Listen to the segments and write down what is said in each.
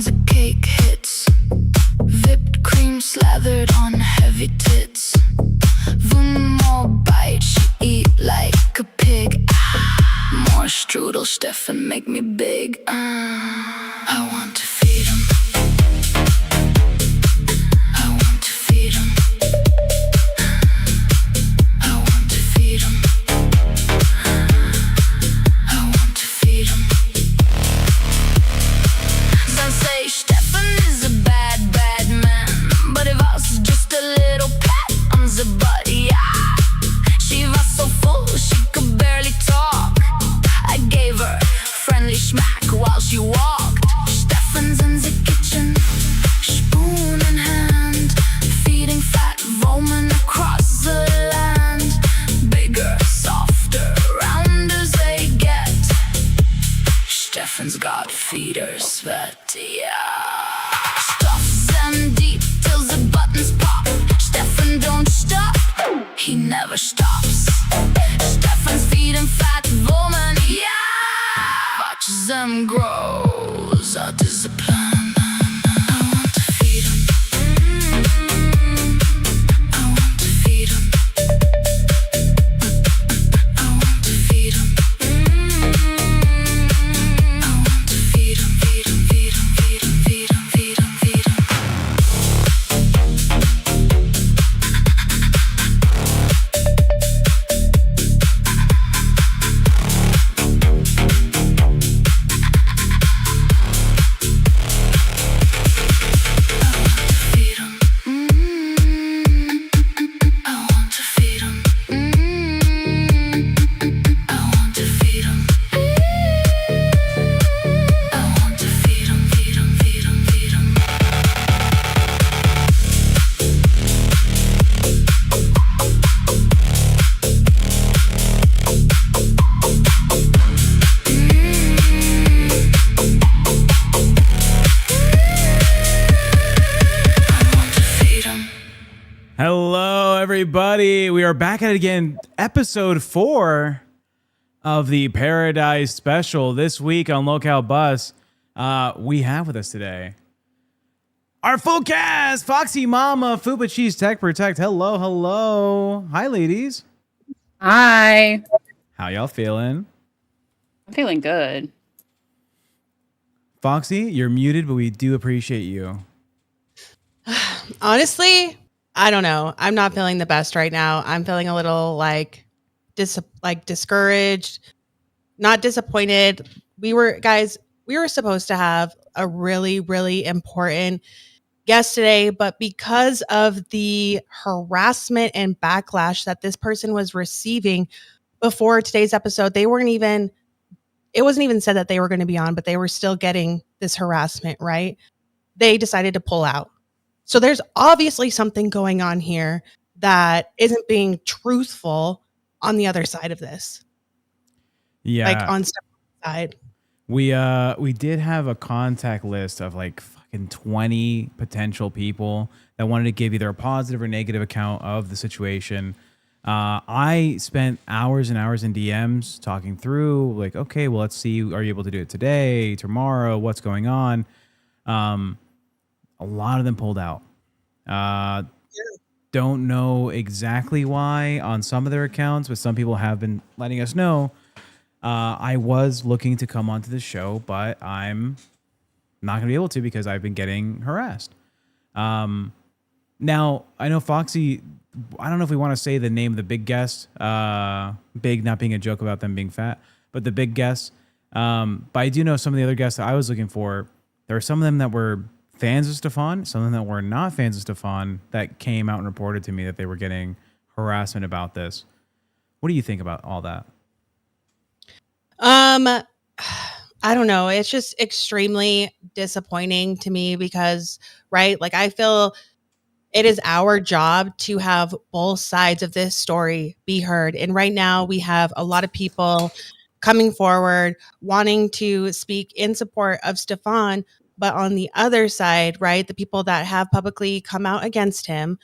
the cake hits. Whipped cream slathered on heavy tits. One more bite, she eat like a pig. More strudel, Stefan, make me big. I want to feed him. I want to feed him. I want to feed him. I want to feed him. Some say Stefan is a bad, bad man, but if I was just a little pet on the butt, yeah. She was so full she could barely talk. I gave her friendly smack while she walked. Stefan's in the kitchen, spoon in hand, feeding fat woman across the land. Bigger, softer, round as they get. Stefan's got feeders that, yeah. Stuffs them deep till the buttons pop. Stefan don't stop, he never stops. Stefan's feeding fat woman, yeah. Watch them grows, that is the plan. I want to feed him. I want to feed him. I want to feed him. I want to feed him, feed him, feed him, feed him, feed him, feed him, feed him. Hello, everybody. We are back at it again. Episode 4 of the Pearadise special. This week on Locale Bus, we have with us today our full cast. Foxy Mama, Fuba Cheese, Tech Protect. Hello, hello. Hi, ladies. Hi. How y'all feeling? I'm feeling good. Foxy, you're muted, but we do appreciate you. Honestly, I don't know. I'm not feeling the best right now. I'm feeling a little discouraged, not disappointed. We were supposed to have a really, really important guest today, but because of the harassment and backlash that this person was receiving before today's episode, it wasn't even said that they were going to be on, but they were still getting this harassment, right? They decided to pull out. So there's obviously something going on here that isn't being truthful on the other side of this. Yeah. Like on Stefan's side. We did have a contact list of like fucking 20 potential people that wanted to give either a positive or negative account of the situation. I spent hours and hours in DMs talking through like, okay, well, let's see. Are you able to do it today, tomorrow? What's going on? A lot of them pulled out. Don't know exactly why on some of their accounts, but some people have been letting us know. I was looking to come onto the show, but I'm not going to be able to because I've been getting harassed. Now, I know Foxy, I don't know if we want to say the name of the big guest, big not being a joke about them being fat, but the big guest. But I do know some of the other guests that I was looking for. There were some of them that were fans of Stefan, some of them that were not fans of Stefan that came out and reported to me that they were getting harassment about this. What do you think about all that? I don't know. It's just extremely disappointing to me because, right, like I feel it is our job to have both sides of this story be heard. And right now we have a lot of people coming forward wanting to speak in support of Stefan. But on the other side, right, the people that have publicly come out against him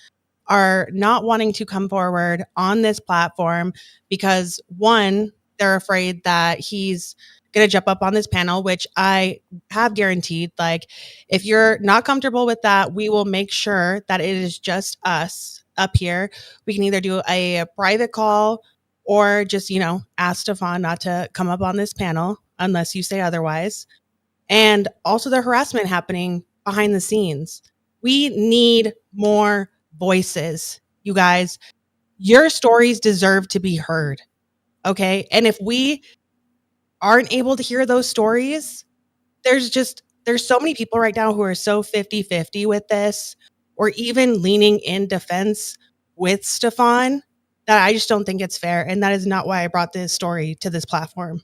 are not wanting to come forward on this platform because, one, they're afraid that he's going to jump up on this panel, which I have guaranteed. Like, if you're not comfortable with that, we will make sure that it is just us up here. We can either do a private call or just, ask Stefan not to come up on this panel unless you say otherwise. And also the harassment happening behind the scenes. We need more voices, you guys. Your stories deserve to be heard. Okay. And if we aren't able to hear those stories, there's so many people right now who are so 50-50 with this, or even leaning in defense with Stefan, that I just don't think it's fair. And that is not why I brought this story to this platform.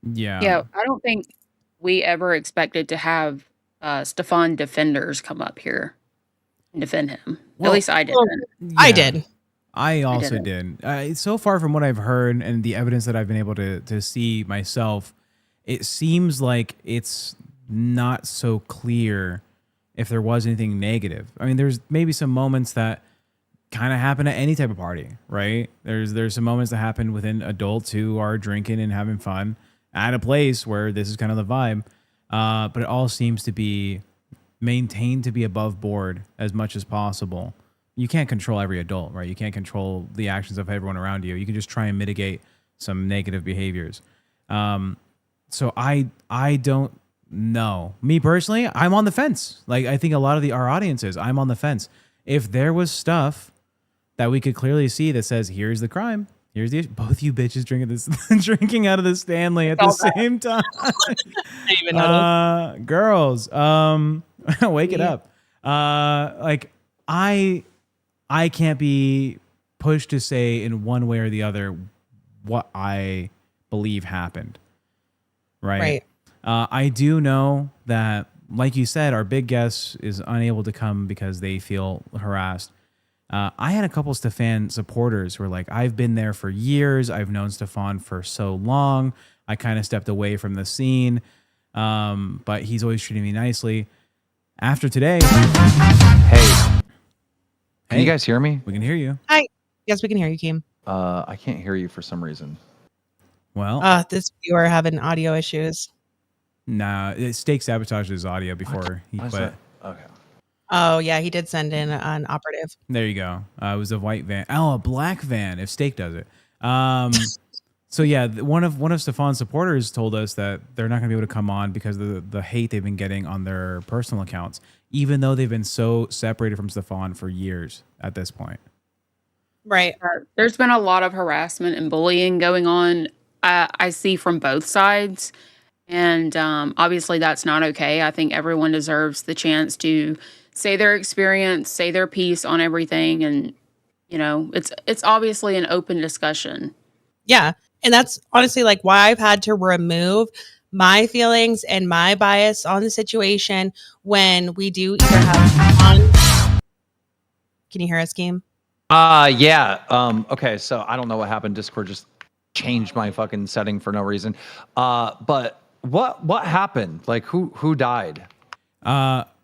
Yeah, I don't think we ever expected to have Stefan defenders come up here and defend him. Well, At least I didn't. I did. I also did. So far from what I've heard and the evidence that I've been able to see myself, it seems like it's not so clear if there was anything negative. I mean, there's maybe some moments that kind of happen at any type of party, right? There's some moments that happen within adults who are drinking and having fun at a place where this is kind of the vibe. But it all seems to be maintained to be above board as much as possible. You can't control every adult, right? You can't control the actions of everyone around you. You can just try and mitigate some negative behaviors. So I don't know. Me personally, I'm on the fence. Like, I think a lot of our audiences, I'm on the fence. If there was stuff that we could clearly see that says, here's the crime, here's the issue. Both you bitches drinking out of the Stanley at the same time. Girls, wake it up. Like, I can't be pushed to say in one way or the other what I believe happened. Right. I do know that, like you said, our big guest is unable to come because they feel harassed. I had a couple Stefan supporters who were like, I've been there for years. I've known Stefan for so long. I kind of stepped away from the scene, but he's always treating me nicely. After today... Hey, can you guys hear me? We can hear you. Hi. Yes, we can hear you, Keem. I can't hear you for some reason. Well, this viewer having audio issues. Nah, Steak sabotaged his audio before he quit. Okay. Oh, yeah, he did send in an operative. There you go. It was a white van. Oh, a black van if Steak does it. So yeah, one of Stefan's supporters told us that they're not going to be able to come on because of the hate they've been getting on their personal accounts, even though they've been so separated from Stefan for years at this point. Right. There's been a lot of harassment and bullying going on. I see from both sides. And obviously that's not okay. I think everyone deserves the chance to say their experience, say their piece on everything. And, it's obviously an open discussion. Yeah. And that's honestly like why I've had to remove my feelings and my bias on the situation when we do either have on. Can you hear us, Keem? Yeah. Okay, so I don't know what happened. Discord just changed my fucking setting for no reason. But what happened? Like who died?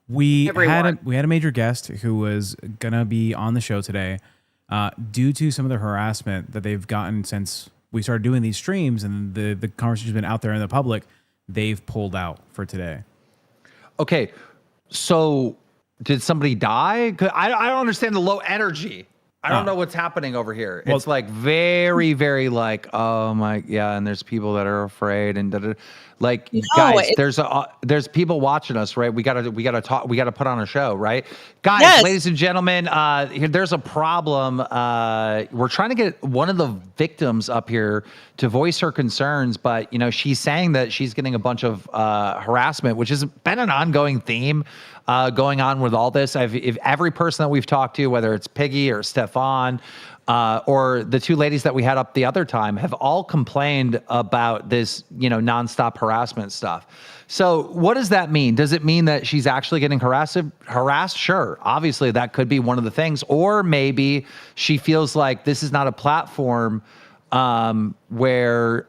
We had a major guest who was gonna be on the show today. Due to some of the harassment that they've gotten since we started doing these streams and the conversation's been out there in the public, they've pulled out for today. Okay, so did somebody die? 'Cause I don't understand the low energy. I don't know what's happening over here. It's like very, very like, oh my, yeah. And there's people that are afraid and like, guys, there's people watching us, right? We gotta talk. We gotta put on a show, right? Guys, yes. Ladies and gentlemen, there's a problem. We're trying to get one of the victims up here to voice her concerns, but she's saying that she's getting a bunch of harassment, which has been an ongoing theme going on with all this. If every person that we've talked to, whether it's Piggy or Stefan, or the two ladies that we had up the other time, have all complained about this, nonstop harassment stuff. So what does that mean? Does it mean that she's actually getting harassed? Sure. Obviously that could be one of the things, or maybe she feels like this is not a platform where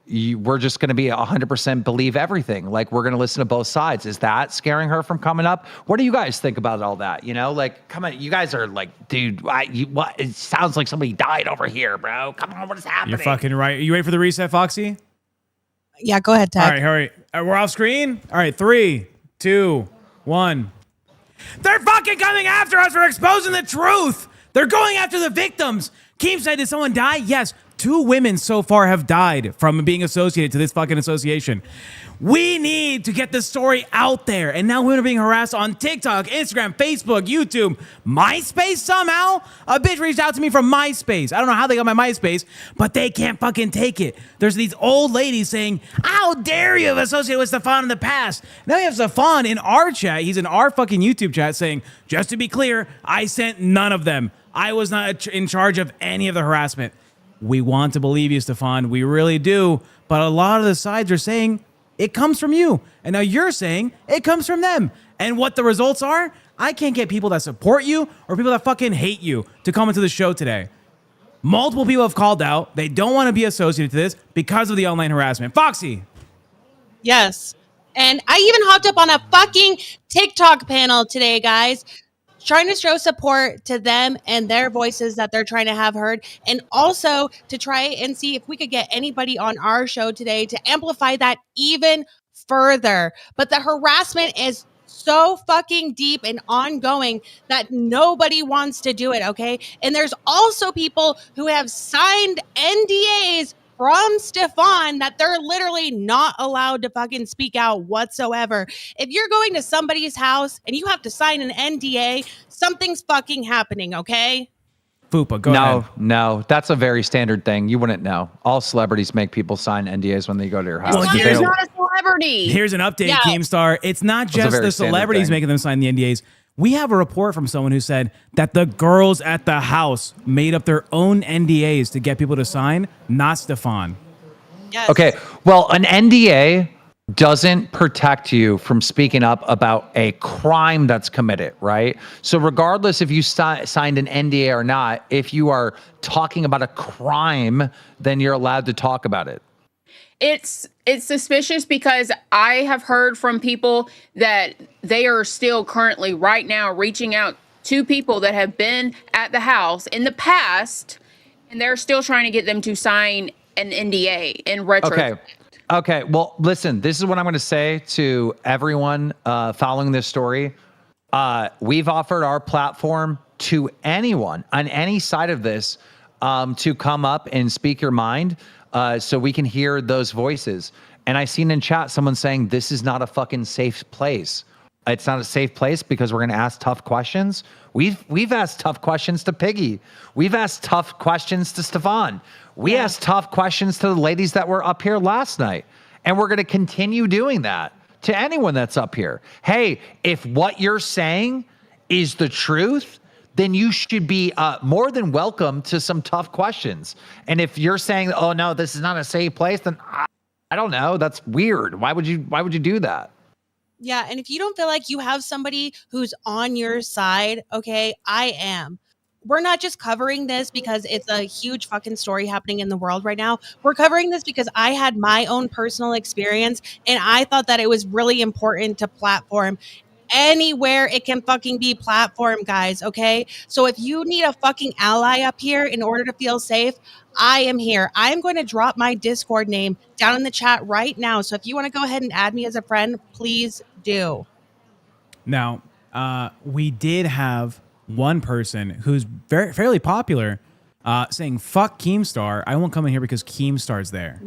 we're just going to be 100% believe everything. Like we're going to listen to both sides. Is that scaring her from coming up? What do you guys think about all that? Like, come on, you guys are like, dude, what? It sounds like somebody died over here, bro. Come on, what is happening? You're fucking right. You ready for the reset, Foxy? Yeah, go ahead, Tech. All right. We're off screen. All right, 3, 2, 1. They're fucking coming after us for exposing the truth. They're going after the victims. Keem said, did someone die? Yes. 2 women so far have died from being associated to this fucking association. We need to get the story out there. And now women are being harassed on TikTok, Instagram, Facebook, YouTube, MySpace somehow. A bitch reached out to me from MySpace. I don't know how they got my MySpace, but they can't fucking take it. There's these old ladies saying, how dare you have associated with Stefan in the past? Now we have Stefan in our chat. He's in our fucking YouTube chat saying, just to be clear, I sent none of them. I was not in charge of any of the harassment. We want to believe you, Stefan. We really do. But a lot of the sides are saying it comes from you. And now you're saying it comes from them. And what the results are, I can't get people that support you or people that fucking hate you to come into the show today. Multiple people have called out. They don't want to be associated to this because of the online harassment. Foxy. Yes. And I even hopped up on a fucking TikTok panel today, guys, trying to show support to them and their voices that they're trying to have heard, and also to try and see if we could get anybody on our show today to amplify that even further. But the harassment is so fucking deep and ongoing that nobody wants to do it, okay? And there's also people who have signed NDAs from Stefan that they're literally not allowed to fucking speak out whatsoever. If you're going to somebody's house and you have to sign an NDA, something's fucking happening, okay? Fupa, go ahead. No, that's a very standard thing. You wouldn't know. All celebrities make people sign NDAs when they go to your house. Well, He's not a celebrity. Here's an update, Yeah. Keemstar. It's not That's a just very the standard celebrities thing. making them sign the NDAs. We have a report from someone who said that the girls at the house made up their own NDAs to get people to sign, not Stefan. Yes. Okay, well, an NDA doesn't protect you from speaking up about a crime that's committed, right? So regardless if you signed an NDA or not, if you are talking about a crime, then you're allowed to talk about it. It's suspicious because I have heard from people that they are still currently right now reaching out to people that have been at the house in the past, and they're still trying to get them to sign an NDA in retro. Okay. Well, listen, this is what I'm going to say to everyone following this story. We've offered our platform to anyone on any side of this to come up and speak your mind so we can hear those voices. And I seen in chat someone saying this is not a fucking safe place. It's not a safe place because we're going to ask tough questions. We've asked tough questions to Piggy. We've asked tough questions to Stefan. We asked tough questions to the ladies that were up here last night. And we're going to continue doing that to anyone that's up here. Hey, if what you're saying is the truth, then you should be more than welcome to some tough questions. And if you're saying, oh no, this is not a safe place, then I don't know. That's weird. Why would you do that? Yeah, and if you don't feel like you have somebody who's on your side, okay, I am. We're not just covering this because it's a huge fucking story happening in the world right now. We're covering this because I had my own personal experience, and I thought that it was really important to platform anywhere it can fucking be platform, guys, okay? So if you need a fucking ally up here in order to feel safe, I am here. I'm going to drop my Discord name down in the chat right now. So if you want to go ahead and add me as a friend, please do. Now, we did have one person who's fairly popular saying, fuck Keemstar. I won't come in here because Keemstar's there.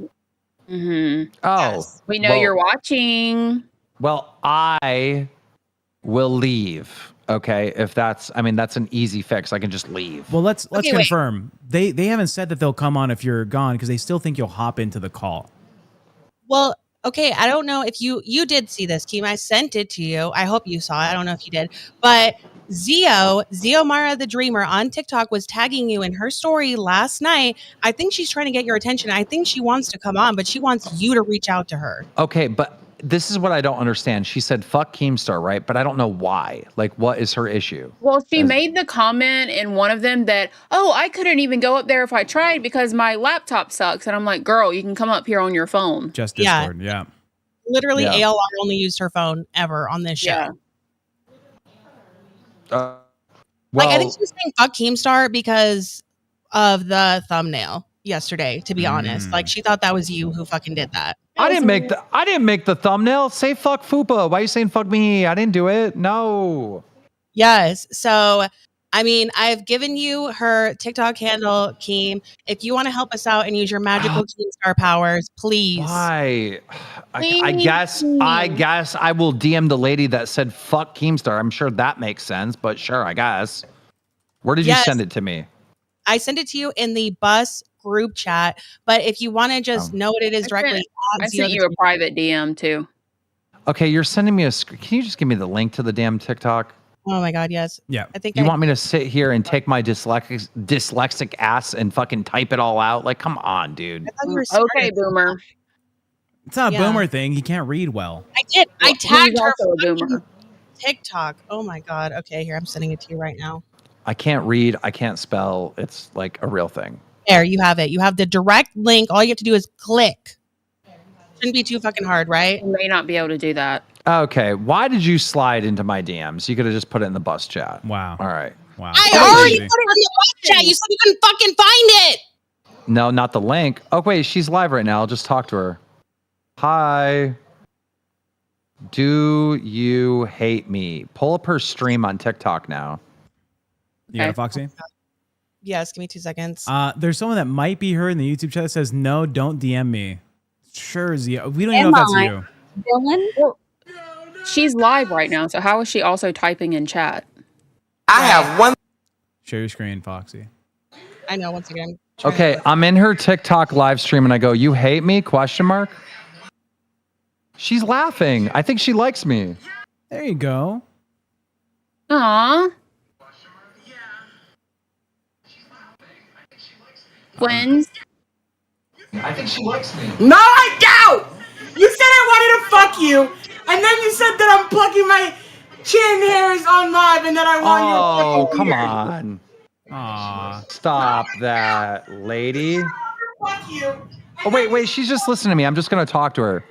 Mm-hmm. Oh, Yes. We know you're watching. Well, I will leave. Okay, if that's an easy fix. I can just leave. Well, let's Okay, confirm. They haven't said that they'll come on if you're gone because they still think you'll hop into the call. Well, okay, I don't know if you did see this, Keem. I sent it to you. I hope you saw it. I don't know if you did. But Zio Mara the Dreamer on TikTok was tagging you in her story last night. I think she's trying to get your attention. I think she wants to come on, but she wants you to reach out to her. Okay, but this is what I don't understand. She said, fuck Keemstar, right? But I don't know why. Like, what is her issue? Well, she made the comment in one of them that, oh, I couldn't even go up there if I tried because my laptop sucks. And I'm like, girl, you can come up here on your phone. Just Yeah. Discord, yeah. Literally, Yeah. ALR only used her phone ever on this show. Yeah. Well, Like, I think she was saying fuck Keemstar because of the thumbnail. yesterday, to be honest. Like she thought that was you who fucking did that. I didn't make the thumbnail. Say fuck Fupa. Why are you saying fuck me? I didn't do it. No. Yes. So, I mean, I've given you her TikTok handle, Keem. If you want to help us out and use your magical KEEMSTAR powers, please. Why? I guess I will DM the lady that said fuck Keemstar. I'm sure that makes sense, but sure, I guess. Where did you send it to me? I sent it to you in the bus group chat, but if you want to just know what it is directly, I sent you a private DM too. Okay, you're sending me a screen. Can you just give me the link to the damn TikTok? Oh my God, yes. Yeah. I think you want me to sit here and take my dyslexic ass and fucking type it all out? Like, come on, dude. Okay, boomer. It's not a boomer thing. He can't read well. I did. I tagged her also a boomer. TikTok. Oh my God. Okay, here, I'm sending it to you right now. I can't read. I can't spell. It's like a real thing. There, you have it. You have the direct link. All you have to do is click. Shouldn't be too fucking hard, right? You may not be able to do that. Okay. Why did you slide into my DMs? You could have just put it in the bus chat. Wow. All right. Wow. I already put it in the bus chat. You said you couldn't fucking find it. No, not the link. Oh, wait. She's live right now. I'll just talk to her. Hi. Do you hate me? Pull up her stream on TikTok now. You got it, Foxy? Yes, give me 2 seconds. There's someone that might be her in the YouTube chat that says, no, don't DM me. Sure, Zia. We don't even know if that's you. Dylan? Well, she's live right now, so how is she also typing in chat? I have one. Share your screen, Foxy. I know, once again. Okay, I'm in her TikTok live stream and I go, you hate me? Question mark. She's laughing. I think she likes me. There you go. Aww. Twins. I think she likes me. No, I doubt. You said I wanted to fuck you, and then you said that I'm plucking my chin hairs on live, and that I want you. Oh, come on. Aw. Stop that, lady. Fuck you. Oh, wait. She's just listening to me. I'm just going to talk to her.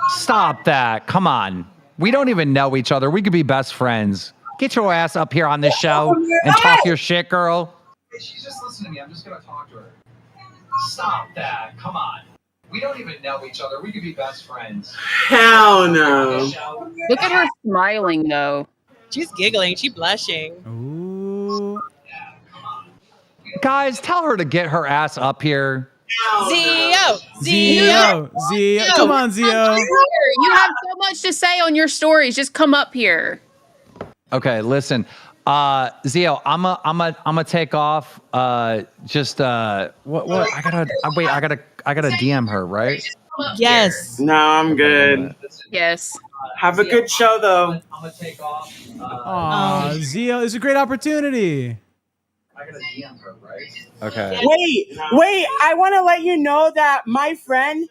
Stop that. Come on. We don't even know each other. We could be best friends. Get your ass up here on this show and talk your shit, girl. She's just listening to me. I'm just going to talk to her. Stop that. Come on. We don't even know each other. We could be best friends. Hell no. Look at her smiling though. She's giggling. She's blushing. Ooh. Guys, tell her to get her ass up here. Zio! Zio. Come on, Zio. You have so much to say on your stories. Just come up here. Okay, listen. Zio, I'm a take off. What I gotta DM her, right? Yes. No, I'm good. Yes. Have a good show, though. I'm gonna take off. Aw, Zio, it's a great opportunity. I gotta DM her, right? Okay. Wait. I want to let you know that my friend,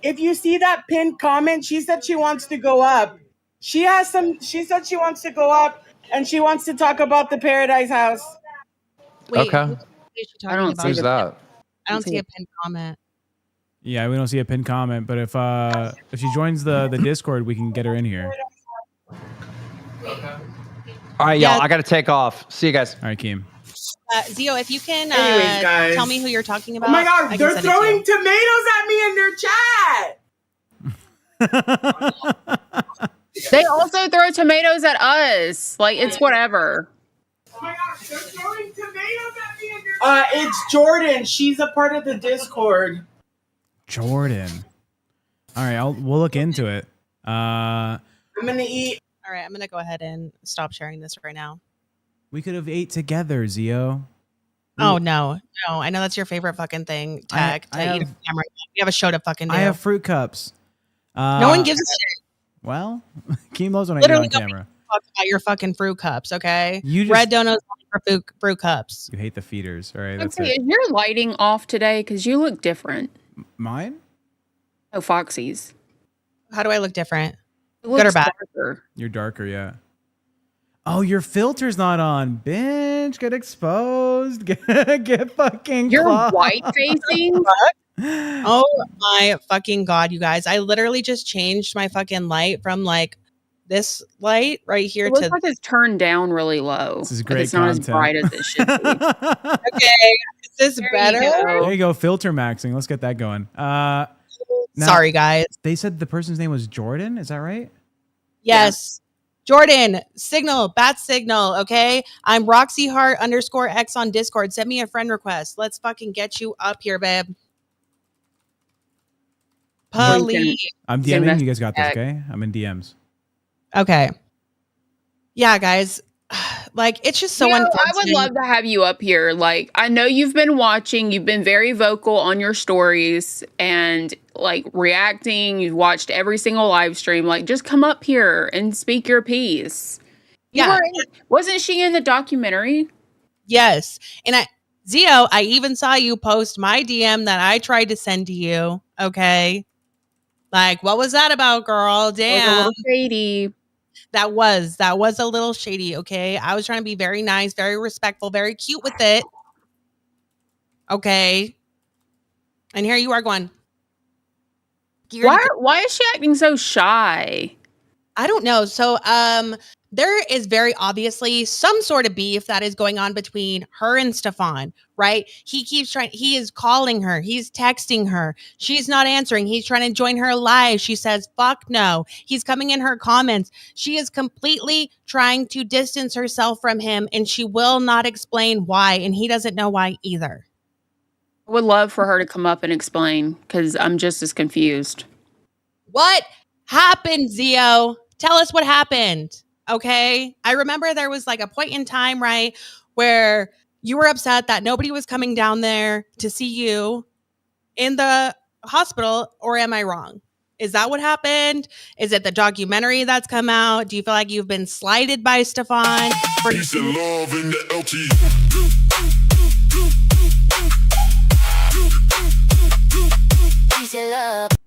if you see that pinned comment, she said she wants to go up. She said she wants to go up and she wants to talk about the Pearadise house. Wait, Okay. who is she talking I don't about? see Who's that? I don't see a pinned comment. Yeah, we don't see a pinned comment, but if she joins the Discord, we can get her in here. All right, y'all. I gotta take off. See you guys. All right, Keem. Zio, if you can Anyways, guys. tell me who you're talking about. Oh my I God, can they're send it to throwing you. tomatoes at me in their chat. They also throw tomatoes at us. Like, it's whatever. Oh my God, they're throwing tomatoes at me in their chat. It's Jordan. She's a part of the Discord. Jordan. All right, we'll look into it. I'm gonna eat. All right, I'm going to go ahead and stop sharing this right now. We could have ate together, Zio. Oh, no. I know that's your favorite fucking thing, Tag, to eat on camera. We have a show to fucking do. I have fruit cups. No one gives a shit. Well, Keem loves when I Literally eat on camera. Talk about your fucking fruit cups, okay? You just- Red donuts for fruit cups. You hate the feeders. All right, that's Okay, it. is your lighting off today? Because you look different. Mine? Oh, Foxy's. How do I look different? It Good or looks bad? darker. You're darker, yeah. Oh, your filter's not on. Bitch, get exposed. Get fucking You're clogged. white facing. Oh my fucking God, you guys. I literally just changed my fucking light from like this light right here It looks to like it's turned down really low. This is Like, great it's not as content. bright as it should be. okay. Is this There you better? go. There you go, filter maxing. Let's get that going. Now, Sorry, guys. They said the person's name was Jordan. Is that right? Yes. Jordan, signal, bat signal. Okay. I'm Roxy Hart _X on Discord. Send me a friend request. Let's fucking get you up here, babe. Please. I'm DMing. You guys got this, okay? I'm in DMs. Okay. Yeah, guys. Like, it's just so unfortunate. I would love to have you up here. Like, I know you've been watching, you've been very vocal on your stories and like reacting. You've watched every single live stream. Like, just come up here and speak your piece. Yeah. Wasn't she in the documentary? Yes. And Zio, I even saw you post my DM that I tried to send to you. Okay. Like, what was that about, girl? Damn. It was a little shady. That was a little shady. Okay. I was trying to be very nice, very respectful, very cute with it. Okay. And here you are going. Why is she acting so shy? I don't know. So, there is very obviously some sort of beef that is going on between her and Stefan, right? He is calling her. He's texting her. She's not answering. He's trying to join her live. She says, fuck no. He's coming in her comments. She is completely trying to distance herself from him, and she will not explain why. And he doesn't know why either. I would love for her to come up and explain because I'm just as confused. What happened, Zio? Tell us what happened. Okay. I remember there was like a point in time, right, where you were upset that nobody was coming down there to see you in the hospital, or am I wrong? Is that what happened? Is it the documentary that's come out? Do you feel like you've been slighted by Stefan? Peace and love in the LT.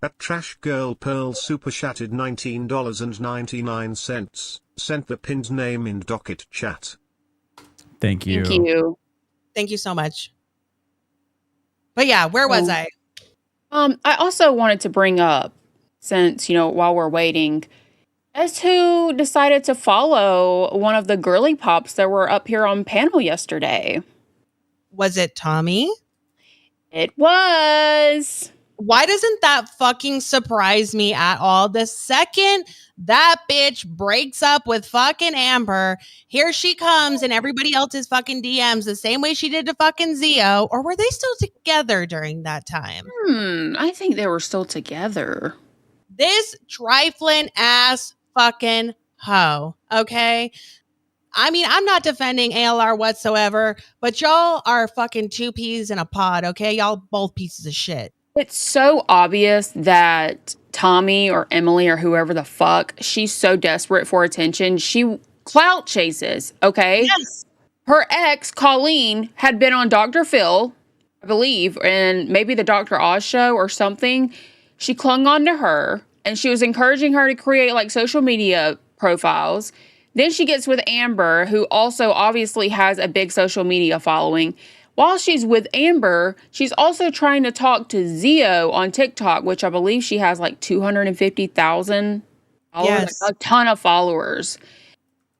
That trash girl Pearl super chatted $19.99. Sent the pinned name in docket chat. Thank you. Thank you. Thank you so much. But yeah, where was I? I also wanted to bring up, since, while we're waiting, as who decided to follow one of the girly pops that were up here on panel yesterday. Was it Tommy? It was. Why doesn't that fucking surprise me at all? The second that bitch breaks up with fucking Amber, here she comes in everybody else's fucking DMs the same way she did to fucking Zio. Or were they still together during that time? I think they were still together. This trifling ass fucking hoe, okay? I mean, I'm not defending ALR whatsoever, but y'all are fucking two peas in a pod, okay? Y'all both pieces of shit. It's so obvious that Tommy or Emily or whoever the fuck, she's so desperate for attention. She clout chases, okay? Yes. Her ex, Colleen, had been on Dr. Phil, I believe, and maybe the Dr. Oz show or something. She clung on to her, and she was encouraging her to create like social media profiles. Then she gets with Amber, who also obviously has a big social media following. While she's with Amber, she's also trying to talk to Zio on TikTok, which I believe she has like 250,000 followers, Yes. like a ton of followers.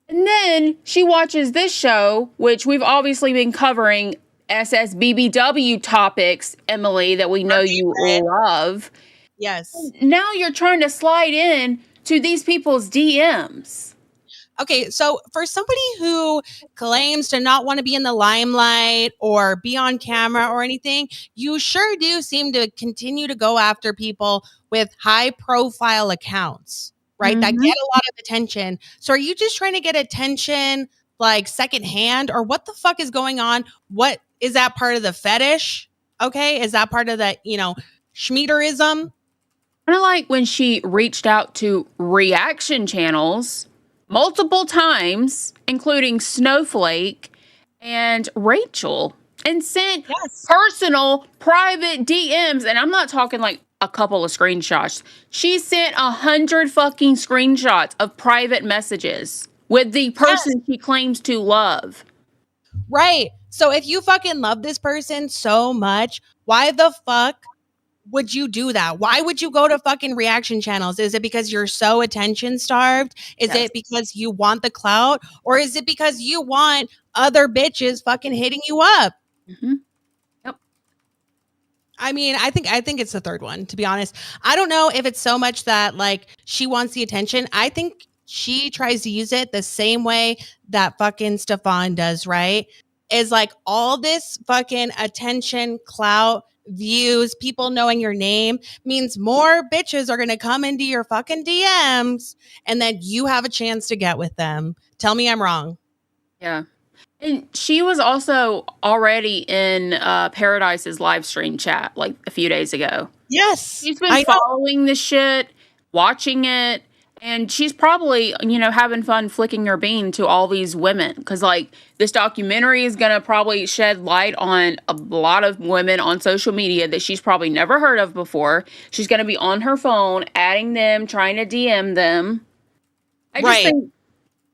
And then she watches this show, which we've obviously been covering SSBBW topics, Emily, that we know you love. Yes. Now you're trying to slide in to these people's DMs. Okay, so for somebody who claims to not want to be in the limelight or be on camera or anything, you sure do seem to continue to go after people with high profile accounts, right? That get a lot of attention. So are you just trying to get attention like secondhand, or what the fuck is going on? What is that part of the fetish? Okay, is that part of the, schmeaterism? Kind of like when she reached out to reaction channels multiple times, including Snowflake and Rachel, and sent personal private DMs. And I'm not talking like a couple of screenshots. She sent 100 fucking screenshots of private messages with the person she claims to love. Right. So if you fucking love this person so much, why the fuck would you do that? Why would you go to fucking reaction channels? Is it because you're so attention starved? Is Yes. it because you want the clout? Or is it because you want other bitches fucking hitting you up? Mm-hmm. Yep. I mean, I think it's the third one, to be honest. I don't know if it's so much that like she wants the attention. I think she tries to use it the same way that fucking Stefan does, right? Is like all this fucking attention, clout, views, people knowing your name means more bitches are going to come into your fucking DMs and then you have a chance to get with them. Tell me I'm wrong. Yeah. And she was also already in Paradise's live stream chat like a few days ago. Yes. She's been following this shit, watching it, and she's probably, having fun flicking her bean to all these women. Because, like, this documentary is going to probably shed light on a lot of women on social media that she's probably never heard of before. She's going to be on her phone, adding them, trying to DM them. I just think,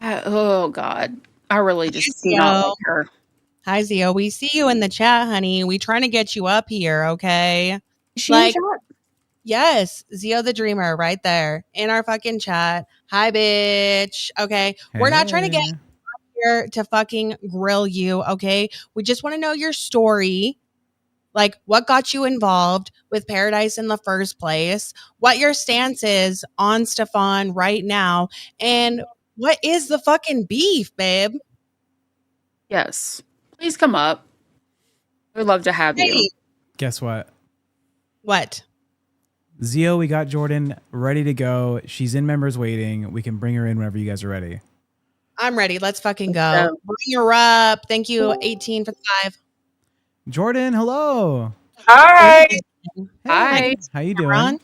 oh, God. I really just do not like her. Hi, Zio. We see you in the chat, honey. We trying to get you up here, okay? Is she in the chat? Yes, Zio the Dreamer right there in our fucking chat. Hi, bitch. Okay. We're not trying to get here to fucking grill you, okay? We just want to know your story. Like, what got you involved with Pearadise in the first place? What your stance is on Stefan right now? And what is the fucking beef, babe? Yes. Please come up. We'd love to have you. Guess what? What? Zio, we got Jordan ready to go. She's in members waiting. We can bring her in whenever you guys are ready. I'm ready. Let's fucking go. Bring her up. Thank you, 18 for the 5. Jordan, hello. Hi. Hey, Hi. how you doing?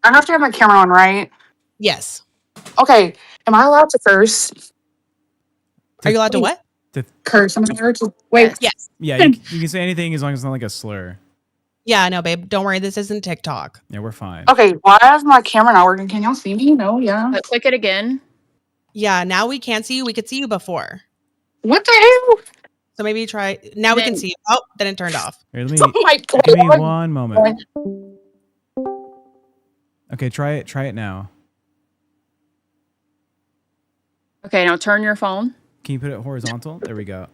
I have to have my camera on, right? Yes. Okay. Am I allowed to curse? Are you allowed to what? Curse. I'm allowed to wait. Yes. Yeah, you can say anything as long as it's not like a slur. Yeah, no, babe. Don't worry. This isn't TikTok. Yeah, we're fine. Okay. Why is my camera not working? Can y'all see me? No. Yeah. Click it again. Yeah. Now we can't see you. We could see you before. What the hell? So maybe try. Now we can see you. Oh, then it turned off. Here, let me. Oh my God. Give me one moment. Okay, try it. Try it now. Okay, now turn your phone. Can you put it horizontal? There we go.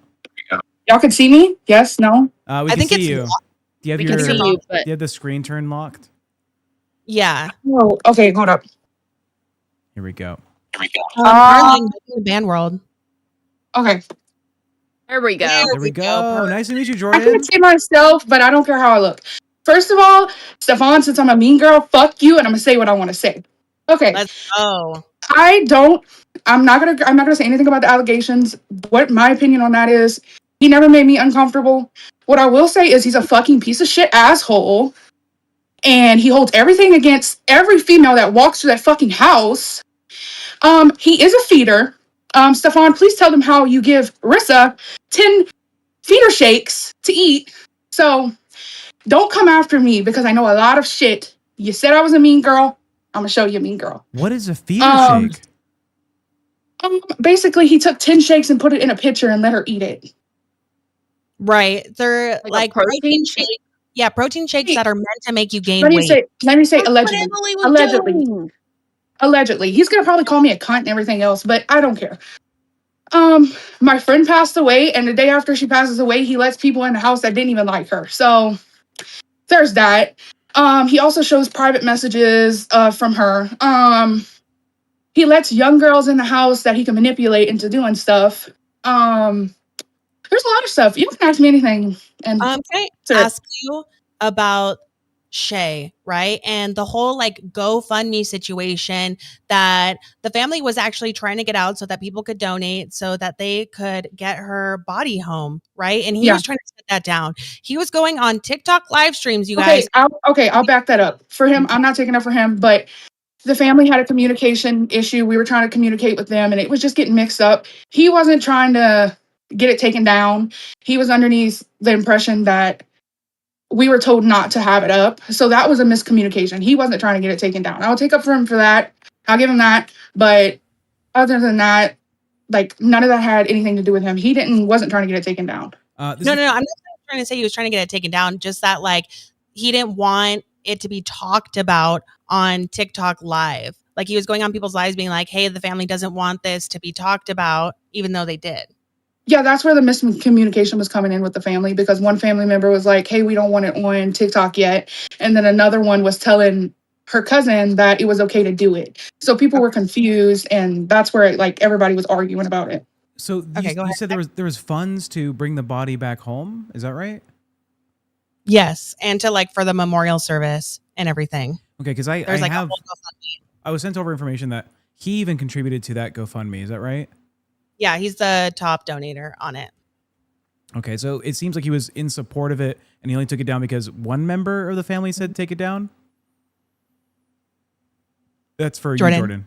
Y'all can see me? Yes. No. We can see you. Do you have We can see you, but do you have the screen turned locked? Yeah. Oh. Okay. Hold up. Here we go. Caroline, the band world. Okay. there we go. There we go. Nice to meet you, I Jordan. can't see myself, but I don't care how I look. First of all, Stefan, since I'm a mean girl, fuck you, and I'm gonna say what I want to say. Okay. Let's go. I'm not gonna say anything about the allegations. What my opinion on that is, he never made me uncomfortable. What I will say is he's a fucking piece of shit asshole. And he holds everything against every female that walks through that fucking house. He is a feeder. Stefan, please tell them how you give Rissa 10 feeder shakes to eat. So don't come after me because I know a lot of shit. You said I was a mean girl. I'm gonna show you a mean girl. What is a feeder shake? Basically, he took 10 shakes and put it in a pitcher and let her eat it. Right. They're like protein shake. Yeah, protein shakes that are meant to make you gain Let me weight. say allegedly. Allegedly. He's gonna probably call me a cunt and everything else, but I don't care. My friend passed away, and the day after she passes away, he lets people in the house that didn't even like her. So there's that. He also shows private messages from her. He lets young girls in the house that he can manipulate into doing stuff. There's a lot of stuff. You can ask me anything. And can I ask you about Shay, right? And the whole like GoFundMe situation that the family was actually trying to get out so that people could donate so that they could get her body home, right? And he was trying to set that down. He was going on TikTok live streams, you guys. I'll back that up. For him, I'm not taking up for him, but the family had a communication issue. We were trying to communicate with them and it was just getting mixed up. He wasn't trying to get it taken down. He was underneath the impression that we were told not to have it up. So that was a miscommunication. He wasn't trying to get it taken down. I'll take up for him for that. I'll give him that. But other than that, like none of that had anything to do with him. He wasn't trying to get it taken down. No. I'm not trying to say he was trying to get it taken down. Just that like he didn't want it to be talked about on TikTok live. Like he was going on people's lives being like, hey, the family doesn't want this to be talked about, even though they did. Yeah, that's where the miscommunication was coming in with the family, because one family member was like, hey, we don't want it on TikTok yet. And then another one was telling her cousin that it was okay to do it. So people were confused, and that's where like everybody was arguing about it. So you said there was funds to bring the body back home. Is that right? Yes. And to like for the memorial service and everything. Okay, because I was sent over information that he even contributed to that GoFundMe. Is that right? Yeah, he's the top donator on it. Okay, so it seems like he was in support of it, and he only took it down because one member of the family said take it down. That's for you, Jordan.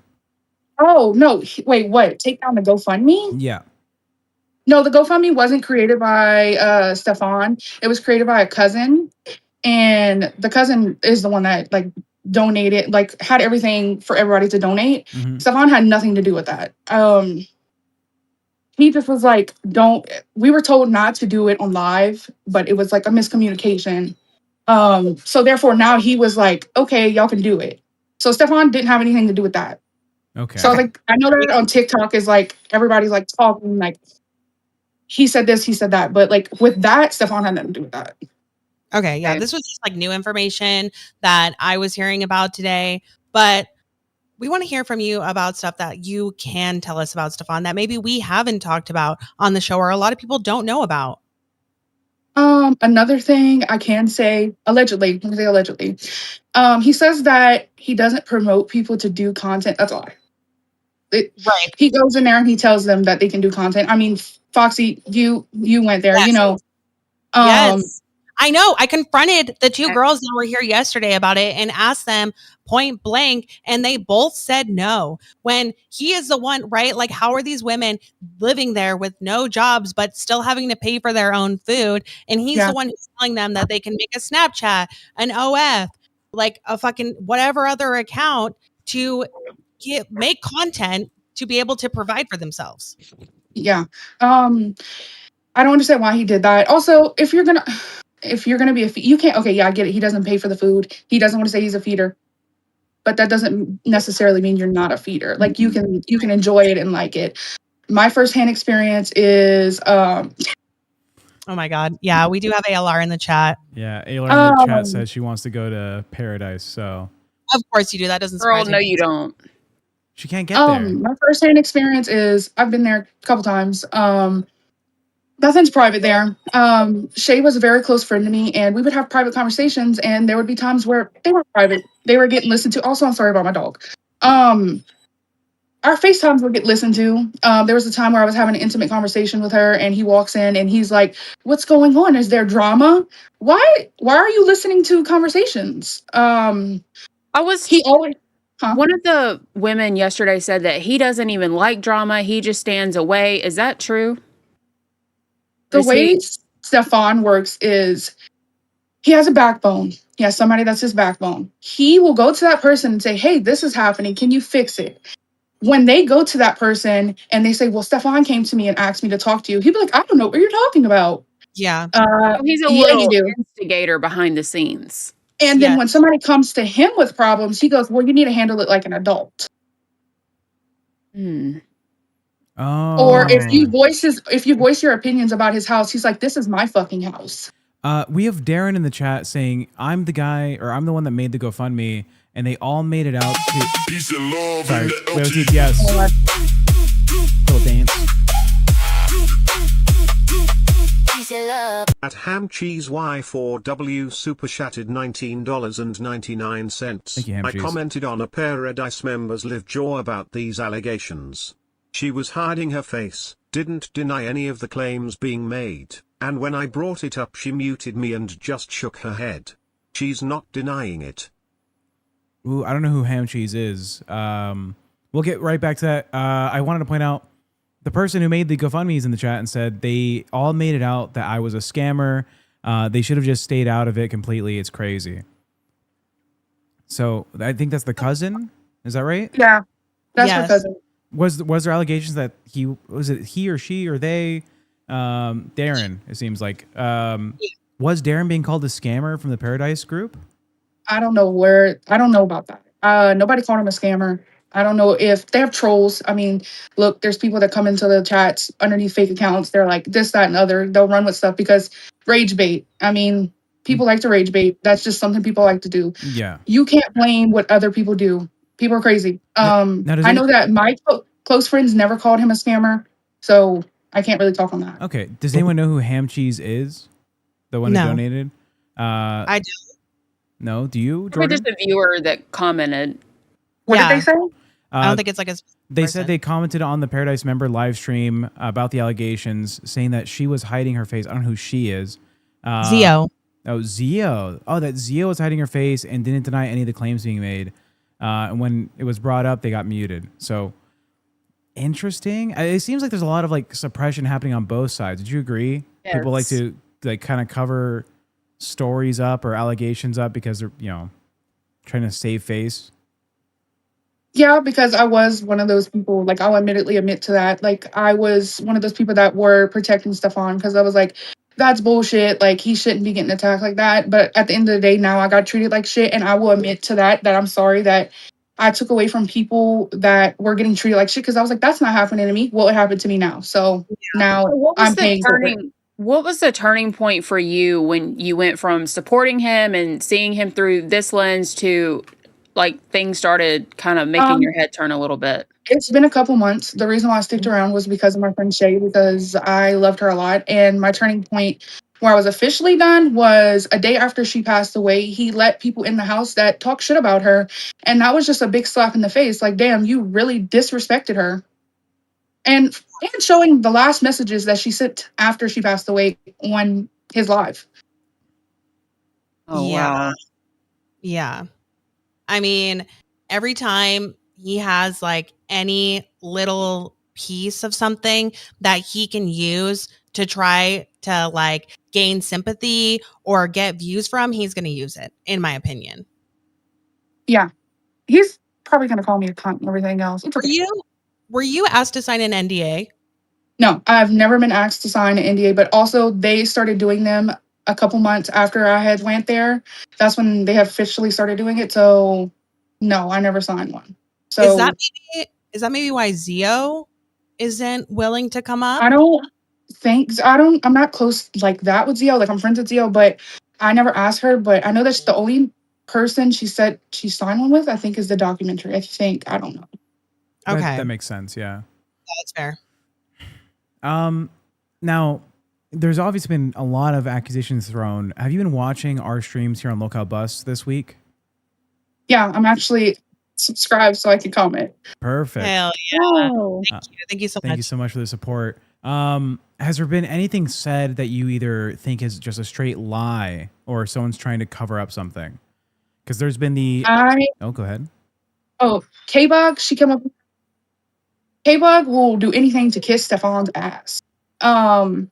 Oh, no. Wait, what? Take down the GoFundMe? Yeah. No, the GoFundMe wasn't created by Stefan. It was created by a cousin. And the cousin is the one that like donated, like had everything for everybody to donate. Mm-hmm. Stefan had nothing to do with that. He just was like, we were told not to do it on live, but it was like a miscommunication. So therefore now he was like, okay, y'all can do it. So Stefan didn't have anything to do with that. Okay. So like, I know that on TikTok is like, everybody's like talking like, he said this, he said that. But like with that, Stefan had nothing to do with that. Okay. Yeah. This was just like new information that I was hearing about today, but we want to hear from you about stuff that you can tell us about, Stefan, that maybe we haven't talked about on the show or a lot of people don't know about. Another thing I can say, allegedly, let me say allegedly, he says that he doesn't promote people to do content. That's a lie. Right. He goes in there and he tells them that they can do content. I mean, Foxy, you went there, yes. you know. Yes. I know. I confronted the two girls that were here yesterday about it and asked them point blank, and they both said no. When he is the one, right? Like, how are these women living there with no jobs, but still having to pay for their own food? And he's the one who's telling them that they can make a Snapchat, an OF, like a fucking whatever other account to make content to be able to provide for themselves. Yeah. I don't understand why he did that. Also, if you're gonna be you can't. Okay, yeah, I get it. He doesn't pay for the food. He doesn't want to say he's a feeder, but that doesn't necessarily mean you're not a feeder. Like you can enjoy it and like it. My firsthand experience is. Oh my God! Yeah, we do have ALR in the chat. Yeah, ALR in the chat says she wants to go to Pearadise. So of course you do. That doesn't surprise me. No, you don't. She can't get there. My firsthand experience is I've been there a couple times. Nothing's private there. Shay was a very close friend to me, and we would have private conversations, and there would be times where they weren't private. They were getting listened to. Also, I'm sorry about my dog. Our FaceTimes would get listened to. There was a time where I was having an intimate conversation with her, and he walks in, and he's like, "What's going on? Is there drama? Why are you listening to conversations?" He always... Huh? One of the women yesterday said that he doesn't even like drama. He just stands away. Is that true? The way Stefan works is he has a backbone. He has somebody that's his backbone. He will go to that person and say, hey, this is happening. Can you fix it? When they go to that person and they say, well, Stefan came to me and asked me to talk to you. He'd be like, I don't know what you're talking about. Yeah. He's a little instigator behind the scenes. And then when somebody comes to him with problems, he goes, well, you need to handle it like an adult. Oh. Or if you voice your opinions about his house, he's like, this is my fucking house. We have Darren in the chat saying, I'm the guy, or I'm the one that made the GoFundMe, and they all made it out to... Peace and love Sorry, in the wait, LT. yes. Little dance. At Ham Cheese Y4W super chatted $19.99. Thank you, Ham I Cheese. commented on a Pearadise member's live jaw about these allegations. She was hiding her face, didn't deny any of the claims being made, and when I brought it up she muted me and just shook her head. She's not denying it. Ooh, I don't know who Ham Cheese is. We'll get right back to that. I wanted to point out the person who made the GoFundMe is in the chat and said they all made it out that I was a scammer. They should have just stayed out of it completely. It's crazy. So I think that's the cousin. Is that right? Yeah, that's her cousin. Was there allegations that he or she or they, Darren? It seems like was Darren being called a scammer from the Pearadise group? I don't know about that. Nobody called him a scammer. I don't know if they have trolls. I mean, look, there's people that come into the chats underneath fake accounts. They're like this, that, and other. They'll run with stuff because rage bait. I mean, people like to rage bait. That's just something people like to do. Yeah. You can't blame what other people do. People are crazy. Now does I know that my close friends never called him a scammer, so I can't really talk on that. Okay. Does anyone know who Ham Cheese is? The one who No. donated? I do. No. Do you, Probably Jordan? just a viewer that commented. What Yeah. did they say? I don't think it's like a. They said they commented on the Pearadise member live stream about the allegations, saying that she was hiding her face. I don't know who she is. Zio. Oh, Zio. Oh, that Zio was hiding her face and didn't deny any of the claims being made. And when it was brought up, they got muted. So interesting. It seems like there's a lot of like suppression happening on both sides. Did you agree? Yes. People like to like kind of cover stories up or allegations up because they're, you know, trying to save face. Yeah, because I was one of those people, like I'll admittedly admit to that. Like I was one of those people that were protecting Stefan because I was like, that's bullshit. Like he shouldn't be getting attacked like that. But at the end of the day, now I got treated like shit. And I will admit to that I'm sorry that I took away from people that were getting treated like shit because I was like, that's not happening to me. Well, it happened to me now. So now I'm paying for it. What was the turning point for you when you went from supporting him and seeing him through this lens to like things started kind of making your head turn a little bit? It's been a couple months. The reason why I sticked around was because of my friend Shay, because I loved her a lot. And my turning point where I was officially done was a day after she passed away. He let people in the house that talk shit about her. And that was just a big slap in the face. Like, damn, you really disrespected her. And showing the last messages that she sent after she passed away on his live. Oh, Yeah. wow. Yeah. I mean, every time he has like any little piece of something that he can use to try to like gain sympathy or get views from, he's going to use it, in my opinion. Yeah. He's probably going to call me a cunt and everything else. It's okay. Were you asked to sign an NDA? No, I've never been asked to sign an NDA, but also they started doing them a couple months after I had went there. That's when they have officially started doing it. So no, I never signed one. So is that maybe why Zio isn't willing to come up? I'm not close like that with Zio. Like I'm friends with Zio, but I never asked her. But I know that's the only person she said she signed one with, I think, is the documentary. I think. I don't know. Okay. That makes sense. Yeah. That's fair. Now, there's obviously been a lot of accusations thrown. Have you been watching our streams here on Locale Bus this week? Yeah, I'm actually subscribed so I can comment. Perfect. Hell yeah. Oh. Thank you so much. Thank you so much for the support. Has there been anything said that you either think is just a straight lie or someone's trying to cover up something? Because there's been the... Oh, go ahead. Oh, K-Bug, she came up. K-Bug will do anything to kiss Stefan's ass. I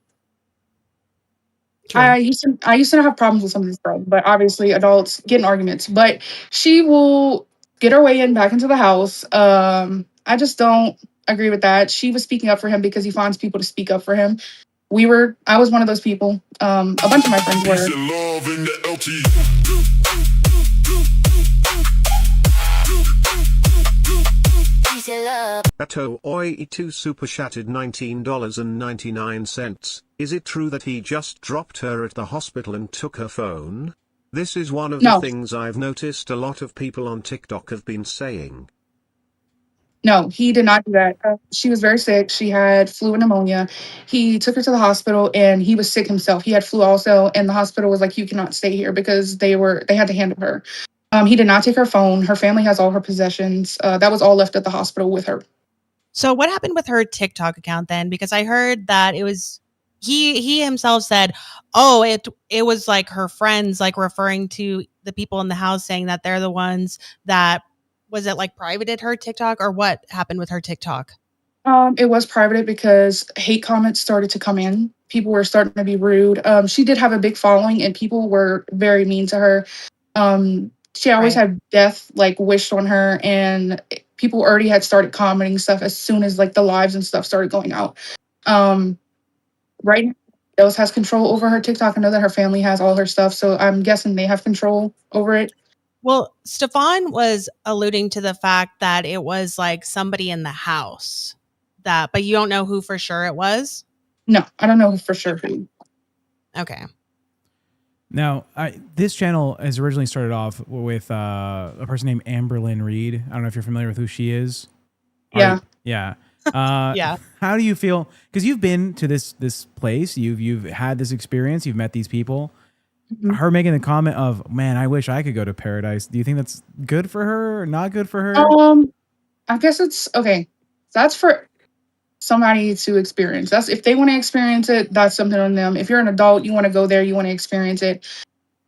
used to not have problems with some of these girls, but obviously adults get in arguments. But she will get her way in back into the house. I just don't agree with that. She was speaking up for him because he finds people to speak up for him. I was one of those people. A bunch of my friends were. Peace and love in the LT. Ato Oi2 super chatted $19.99. Is it true that he just dropped her at the hospital and took her phone? This is one of the things I've noticed a lot of people on TikTok have been saying. No, he did not do that. She was very sick. She had flu and pneumonia. He took her to the hospital and he was sick himself. He had flu also, and the hospital was like, you cannot stay here because they had to handle her. He did not take her phone. Her family has all her possessions. That was all left at the hospital with her. So what happened with her TikTok account then? Because I heard that it was he himself said, oh, it was like her friends, like referring to the people in the house, saying that they're the ones that, was it like privated her TikTok, or what happened with her TikTok? It was privated because hate comments started to come in. People were starting to be rude. She did have a big following and people were very mean to her. She always had death like wished on her, and people already had started commenting stuff as soon as like the lives and stuff started going out. Right now, Dose has control over her TikTok. I know that her family has all her stuff, so I'm guessing they have control over it. Well, Stefan was alluding to the fact that it was like somebody in the house but you don't know who for sure it was? No, I don't know for sure who. Okay. Now, this channel has originally started off with a person named Amberlynn Reed. I don't know if you're familiar with who she is. Yeah. Yeah. Yeah. How do you feel? Because you've been to this place, you've had this experience, you've met these people. Mhm. Her making the comment of, "Man, I wish I could go to Paradise." Do you think that's good for her or not good for her? I guess it's okay. That's for somebody to experience. That's if they want to experience it, that's something on them. If you're an adult, you want to go there, you want to experience it.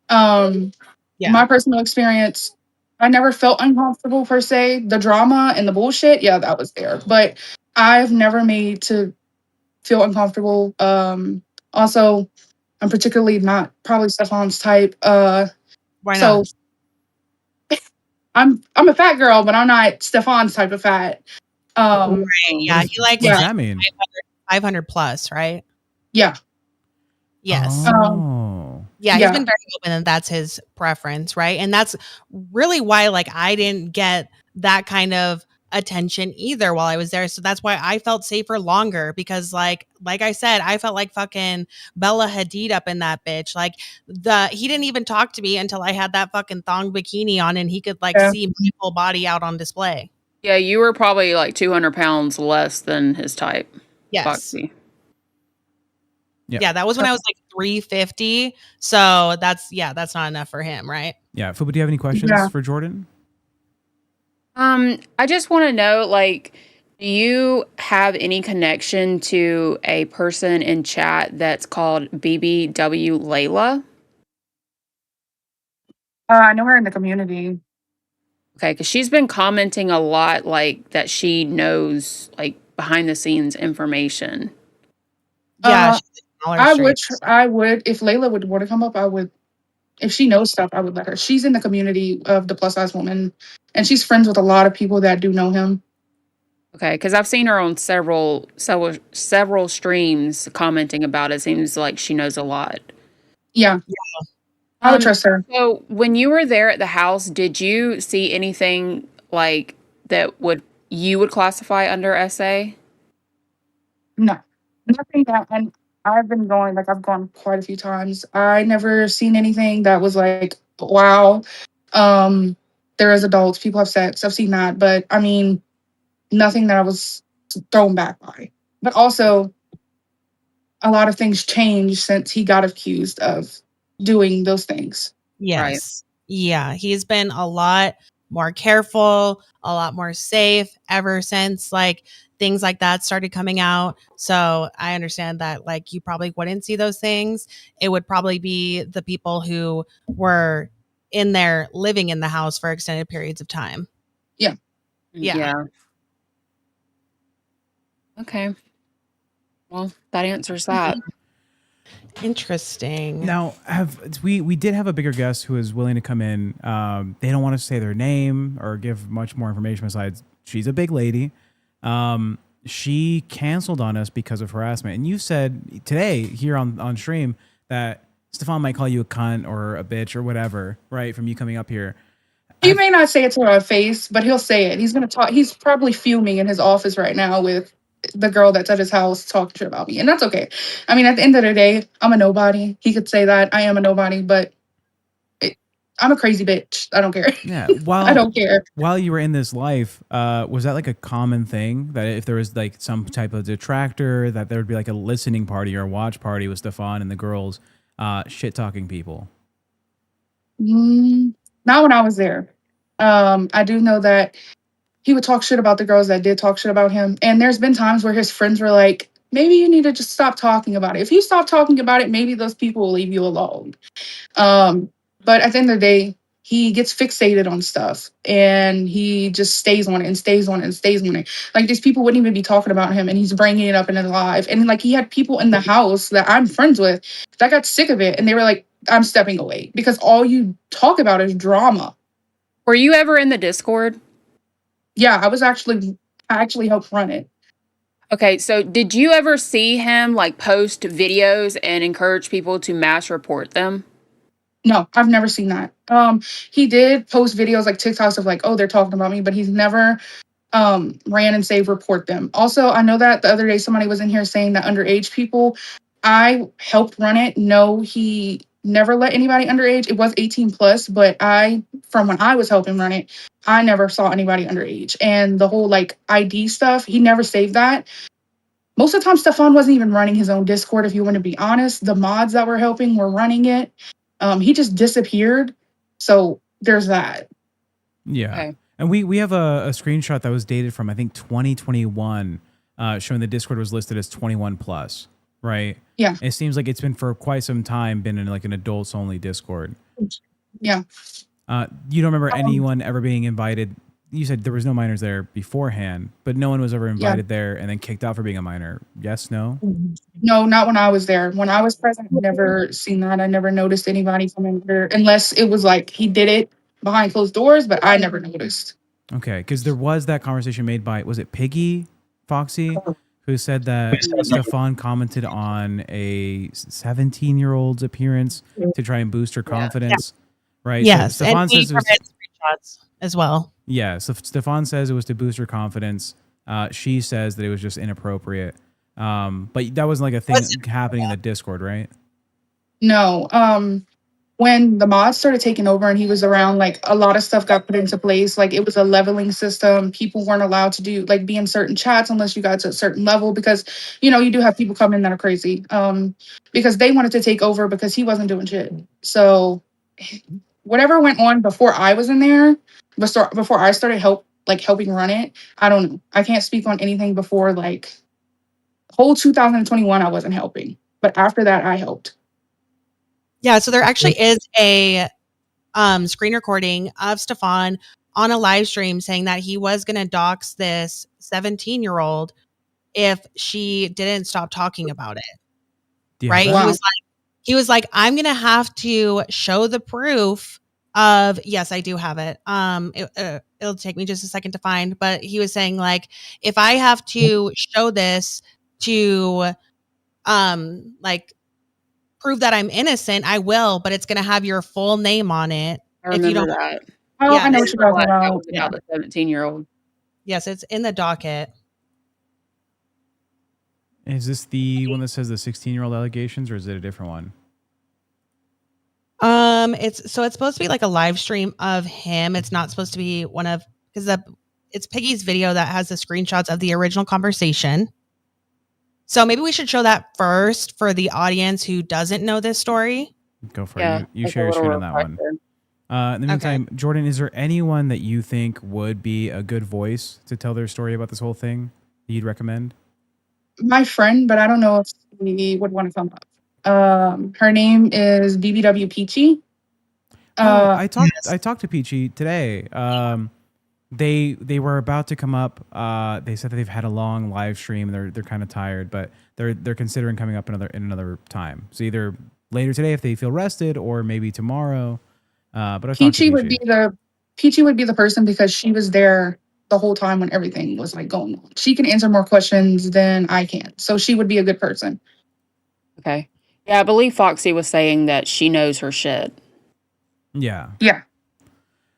Yeah. My personal experience, I never felt uncomfortable per se. The drama and the bullshit, yeah, that was there. But I've never made to feel uncomfortable. Also, I'm particularly not probably Stefan's type. Why So not? I'm a fat girl, but I'm not Stefan's type of fat. Right. Yeah. He likes What does like that mean? 500 plus, right? Yeah. Yes. Oh. Yeah, he's Yeah. been very open and that's his preference, right? And that's really why like I didn't get that kind of attention either while I was there. So that's why I felt safer longer because like I said, I felt like fucking Bella Hadid up in that bitch. Like he didn't even talk to me until I had that fucking thong bikini on and he could like Yeah. see my whole body out on display. Yeah, you were probably like 200 pounds less than his type. Yes. Foxy. Yeah, that was when I was like 350. So that's not enough for him, right? Yeah. Fuba, do you have any questions Yeah. for Jordan? I just want to know, like, do you have any connection to a person in chat that's called BBW Layla? I know her in the community. Okay, because she's been commenting a lot, like, that she knows, like, behind the scenes information. Yeah, I would if Layla would want to come up, I would. If she knows stuff, I would let her. She's in the community of the plus size woman, and she's friends with a lot of people that do know him. Okay, because I've seen her on several streams commenting about it. Seems like she knows a lot. Yeah. I would trust her. So when you were there at the house, did you see anything like that you would classify under SA? No, nothing that. And I've been going, like, I've gone quite a few times. I never seen anything that was like, wow. There is adults, people have sex. I've seen that, but I mean, nothing that I was thrown back by. But also, a lot of things changed since he got accused of doing those things. Yes. Yeah, he's been a lot more careful, a lot more safe ever since like things like that started coming out. So I understand that like you probably wouldn't see those things. It would probably be the people who were in there living in the house for extended periods of time. Yeah. Yeah. Okay. Well, that answers that. Interesting. Now, we did have a bigger guest who is willing to come in. They don't want to say their name or give much more information besides she's a big lady. She canceled on us because of harassment. And you said today here on stream that Stefan might call you a cunt or a bitch or whatever, right? From you coming up here. He may not say it to her face, but he'll say it. He's going to talk. He's probably fuming in his office right now with the girl that's at his house talking shit about me. And that's okay. I mean, at the end of the day, I'm a nobody. He could say that. I am a nobody, but I'm a crazy bitch. I don't care. Yeah. I don't care. While you were in this life, was that like a common thing that if there was like some type of detractor, that there would be like a listening party or a watch party with Stefan and the girls shit talking people? Not when I was there. I do know that he would talk shit about the girls that did talk shit about him. And there's been times where his friends were like, maybe you need to just stop talking about it. If you stop talking about it, maybe those people will leave you alone. But at the end of the day, he gets fixated on stuff and he just stays on it and stays on it and stays on it. Like these people wouldn't even be talking about him and he's bringing it up in his live. And like he had people in the house that I'm friends with that got sick of it. And they were like, I'm stepping away because all you talk about is drama. Were you ever in the Discord? Yeah, I actually helped run it. Okay, so did you ever see him like post videos and encourage people to mass report them? No, I've never seen that. He did post videos like TikToks of like, oh, they're talking about me, but he's never ran and say report them. Also, I know that the other day somebody was in here saying that underage people, I helped run it. No, he never let anybody underage. It was 18 plus, but from when I was helping run it, I never saw anybody underage. And the whole like ID stuff, he never saved that. Most of the time, Stefan wasn't even running his own Discord, if you want to be honest. The mods that were helping were running it. He just disappeared. So there's that. Yeah. Okay. And we have a screenshot that was dated from, I think, 2021, showing the Discord was listed as 21 plus, right? Yeah. It seems like it's been for quite some time been in like an adults only Discord. Yeah. You don't remember anyone ever being invited? You said there was no minors there beforehand, but no one was ever invited there and then kicked out for being a minor. Yes, no? No, not when I was there. When I was present, I never seen that. I never noticed anybody coming there unless it was like he did it behind closed doors, but I never noticed. Okay, because there was that conversation made by, was it Piggy Foxy, who said that Stefan commented on a 17-year-old's appearance to try and boost her confidence, right? Yes, So Stefan and he says it was, provided screenshots as well. yeah, so Stefan says it was to boost her confidence. She says that it was just inappropriate. But that wasn't like a thing happening in the Discord, right? No. When the mods started taking over and he was around, like a lot of stuff got put into place. Like it was a leveling system. People weren't allowed to be in certain chats unless you got to a certain level because, you do have people come in that are crazy. Because they wanted to take over because he wasn't doing shit. So whatever went on before I was in there, before I started helping run it, I don't know. I can't speak on anything before like whole 2021 I wasn't helping. But after that I helped. Yeah, so there actually is a screen recording of Stefan on a live stream saying that he was going to dox this 17-year-old if she didn't stop talking about it. Right? Wow. He was like, I'm going to have to show the proof of, yes, I do have it. It'll take me just a second to find, but he was saying like, if I have to show this to prove that I'm innocent, I will, but it's going to have your full name on it. I remember that. Oh, Yeah, I know what you're talking That about. was about the 17-year-old. Yes, it's in the docket. Is this the one that says the 16-year-old allegations, or is it a different one? It's supposed to be like a live stream of him. It's not supposed to be because it's Piggy's video that has the screenshots of the original conversation. So maybe we should show that first for the audience who doesn't know this story. Go for it. You share your screen on that one. In the meantime, Jordan, is there anyone that you think would be a good voice to tell their story about this whole thing that you'd recommend? My friend, but I don't know if he would want to come up. Her name is BBW Peachy. I talked to Peachy today. They were about to come up. They said that they've had a long live stream. They're kind of tired, but they're considering coming up in another time. So either later today if they feel rested, or maybe tomorrow. But Peachy would be the person because she was there the whole time when everything was like going on. She can answer more questions than I can, so she would be a good person. Okay. Yeah, I believe Foxy was saying that she knows her shit. Yeah. Yeah.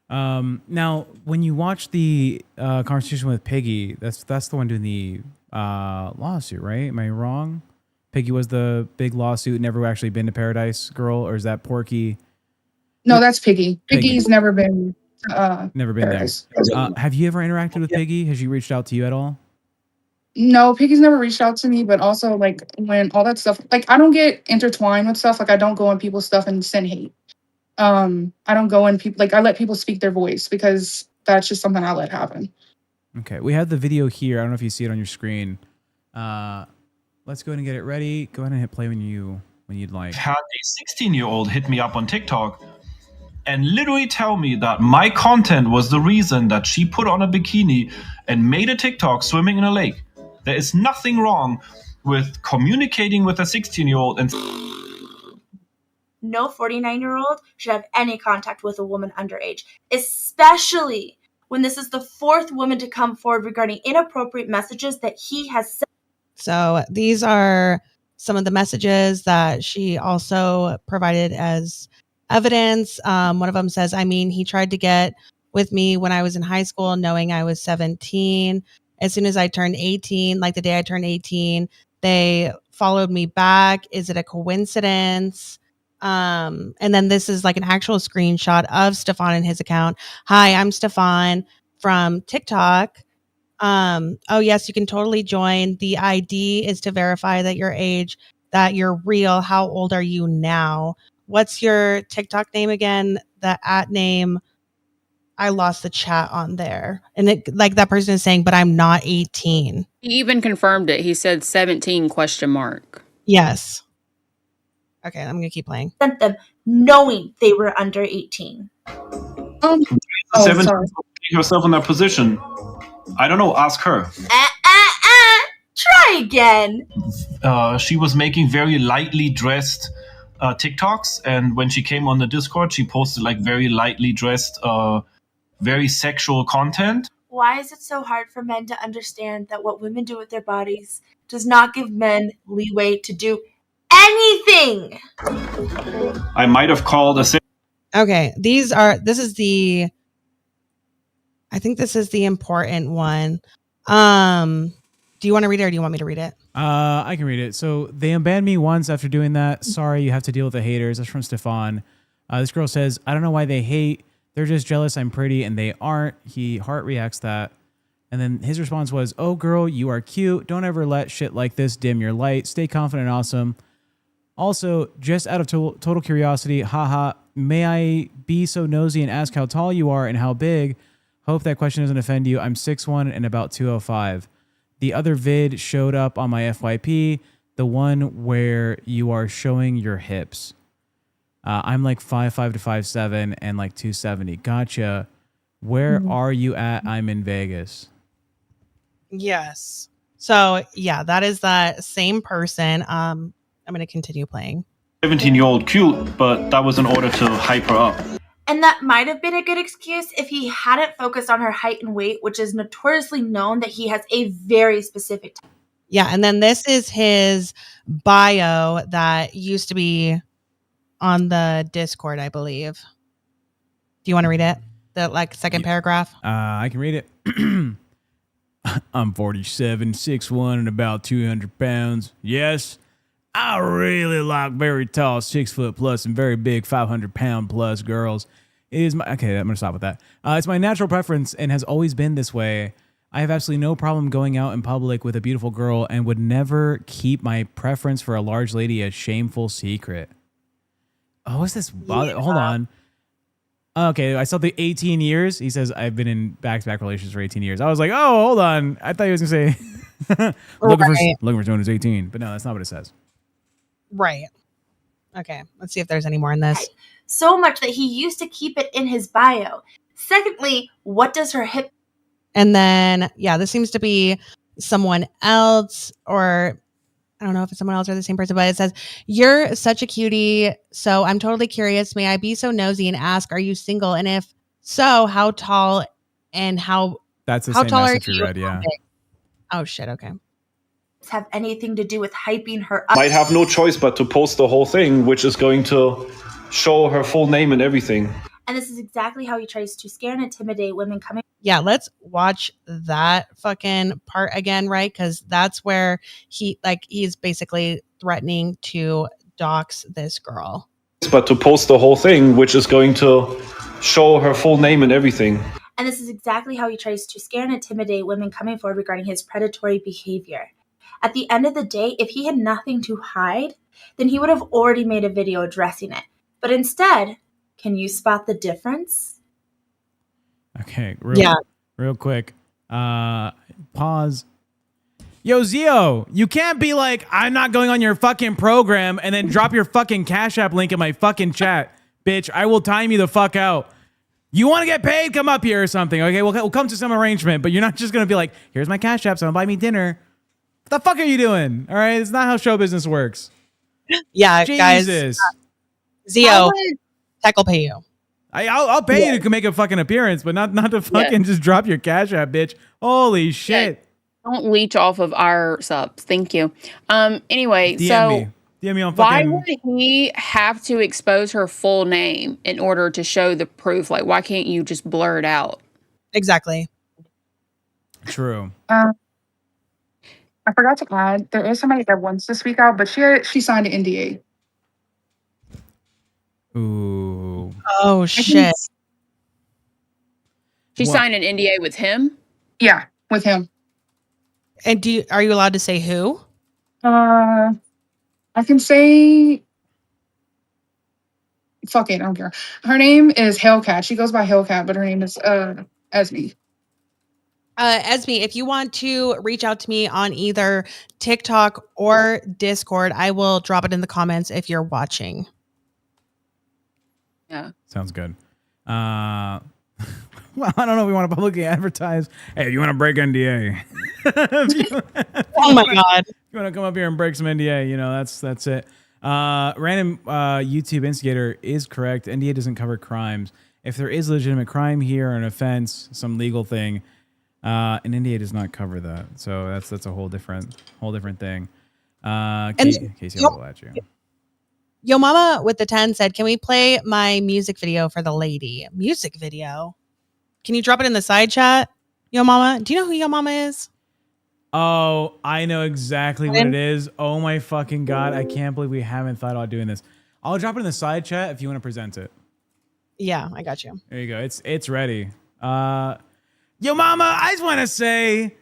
Now, when you watch the conversation with Piggy, that's the one doing the lawsuit, right? Am I wrong? Piggy was the big lawsuit, never actually been to Pearadise Girl, or is that Porky? No, that's Piggy. Piggy's never been Paradise. There. Have you ever interacted with Piggy? Has she reached out to you at all? No, Piggy's never reached out to me, but also like when all that stuff, like I don't get intertwined with stuff. Like I don't go on people's stuff and send hate. I don't go in people, like I let people speak their voice because that's just something I let happen. Okay, we have the video here. I don't know if you see it on your screen. Let's go ahead and get it ready. Go ahead and hit play when you'd like. Had a 16-year-old hit me up on TikTok and literally tell me that my content was the reason that she put on a bikini and made a TikTok swimming in a lake. There is nothing wrong with communicating with a 16-year-old and no 49-year-old should have any contact with a woman underage, especially when this is the fourth woman to come forward regarding inappropriate messages that he has sent. So these are some of the messages that she also provided as evidence. One of them says, I mean, he tried to get with me when I was in high school, knowing I was 17. As soon as I turned 18, like the day I turned 18, they followed me back. Is it a coincidence? And then this is like an actual screenshot of Stefan in his account. Hi, I'm Stefan from TikTok. Oh yes, you can totally join. The ID is to verify that your age, that you're real. How old are you now? What's your TikTok name again? The @ name. I lost the chat on there. And it, like that person is saying, but I'm not 18. He even confirmed it. He said 17 question mark. Yes. Okay, I'm gonna keep playing. Sent them knowing they were under 18. Oh, 17 sorry. putting herself in that position. I don't know. Ask her. Try again. She was making very lightly dressed TikToks, and when she came on the Discord, she posted like very lightly dressed, very sexual content. Why is it so hard for men to understand that what women do with their bodies does not give men leeway to do anything? I might have called a. Okay, I think this is the important one. Do you want to read it or do you want me to read it? I can read it. So they unbanned me once after doing that. Sorry, you have to deal with the haters. That's from Stefan. This girl says, I don't know why they hate. They're just jealous I'm pretty and they aren't. He heart reacts that. And then his response was, oh girl, you are cute. Don't ever let shit like this dim your light. Stay confident and awesome. Also, just out of total curiosity, haha, may I be so nosy and ask how tall you are and how big? Hope that question doesn't offend you. I'm 6'1" and about 205. The other vid showed up on my FYP, the one where you are showing your hips. I'm like 5'5" to 5'7" and like 270. Gotcha. Where are you at? I'm in Vegas. Yes. So yeah, that is that same person. I'm going to continue playing. 17-year-old cute, but that was in order to hype her up. And that might have been a good excuse if he hadn't focused on her height and weight, which is notoriously known that he has a very specific type. Yeah, and then this is his bio that used to be on the Discord, I believe. Do you want to read it? The like second paragraph? I can read it. I'm 47, 6'1", and about 200 pounds. Yes, I really like very tall, 6 foot plus, and very big, 500 pound plus girls. It is my okay. I'm gonna stop with that. It's my natural preference and has always been this way. I have absolutely no problem going out in public with a beautiful girl and would never keep my preference for a large lady a shameful secret. Oh, what's this? Hold on. Okay, I saw the 18 years. He says, I've been in back-to-back relations for 18 years. I was like, oh, hold on. I thought he was going to say, looking for someone who's 18. But no, that's not what it says. Right. Okay, let's see if there's any more in this. So much that he used to keep it in his bio. Secondly, what does her hip... And then, yeah, this seems to be someone else, or I don't know if it's someone else or the same person, but it says, you're such a cutie. So I'm totally curious. May I be so nosy and ask, are you single? And if so, how tall and how... That's the how same tall message are we you? read, yeah. Oh, shit, okay. have anything to do with hyping her up? Might have no choice but to post the whole thing, which is going to show her full name and everything. And this is exactly how he tries to scare and intimidate women coming. Yeah, let's watch that fucking part again, right? Because that's where he's basically threatening to dox this girl. But to post the whole thing, which is going to show her full name and everything. And this is exactly how he tries to scare and intimidate women coming forward regarding his predatory behavior. At the end of the day, if he had nothing to hide, then he would have already made a video addressing it. But instead, can you spot the difference? Okay, real quick. Pause. Yo, Zio, you can't be like, I'm not going on your fucking program and then drop your fucking Cash App link in my fucking chat. Bitch, I will time you the fuck out. You want to get paid? Come up here or something, okay? We'll come to some arrangement, but you're not just going to be like, here's my Cash App, so buy me dinner. What the fuck are you doing? All right, it's not how show business works. Yeah, Jesus. guys. Zio, Tech will pay you. I'll pay you to make a fucking appearance, but not to fucking just drop your Cash App, bitch. Holy shit. Don't leech off of our subs. Thank you. Anyway, DM so me. DM me on Why fucking. would he have to expose her full name in order to show the proof? Like, why can't you just blur it out? Exactly. True. I forgot to add, there is somebody that wants to speak out, but she signed an NDA. Ooh. Oh shit. She What? signed an NDA with him? Yeah, with him. And are you allowed to say who? I can say, fuck it, I don't care. Her name is Hellcat. She goes by Hellcat, but her name is Esme. Esme, if you want to reach out to me on either TikTok or Discord, I will drop it in the comments if you're watching. Yeah. Sounds good. Well, I don't know if we want to publicly advertise. Hey, if you want to break NDA. Oh my God. You want to come up here and break some NDA, you know, that's it. Random YouTube instigator is correct. NDA doesn't cover crimes. If there is legitimate crime here or an offense, some legal thing, an NDA does not cover that. So that's a whole different thing. Casey, I'll go at you. Yo Mama with the 10 said, can we play my music video for the lady? Music video? Can you drop it in the side chat? Yo Mama, do you know who Yo Mama is? Oh, I know exactly what it is. Oh my fucking God. I can't believe we haven't thought about doing this. I'll drop it in the side chat if you want to present it. Yeah, I got you. There you go. It's ready. Yo Mama, I just want to say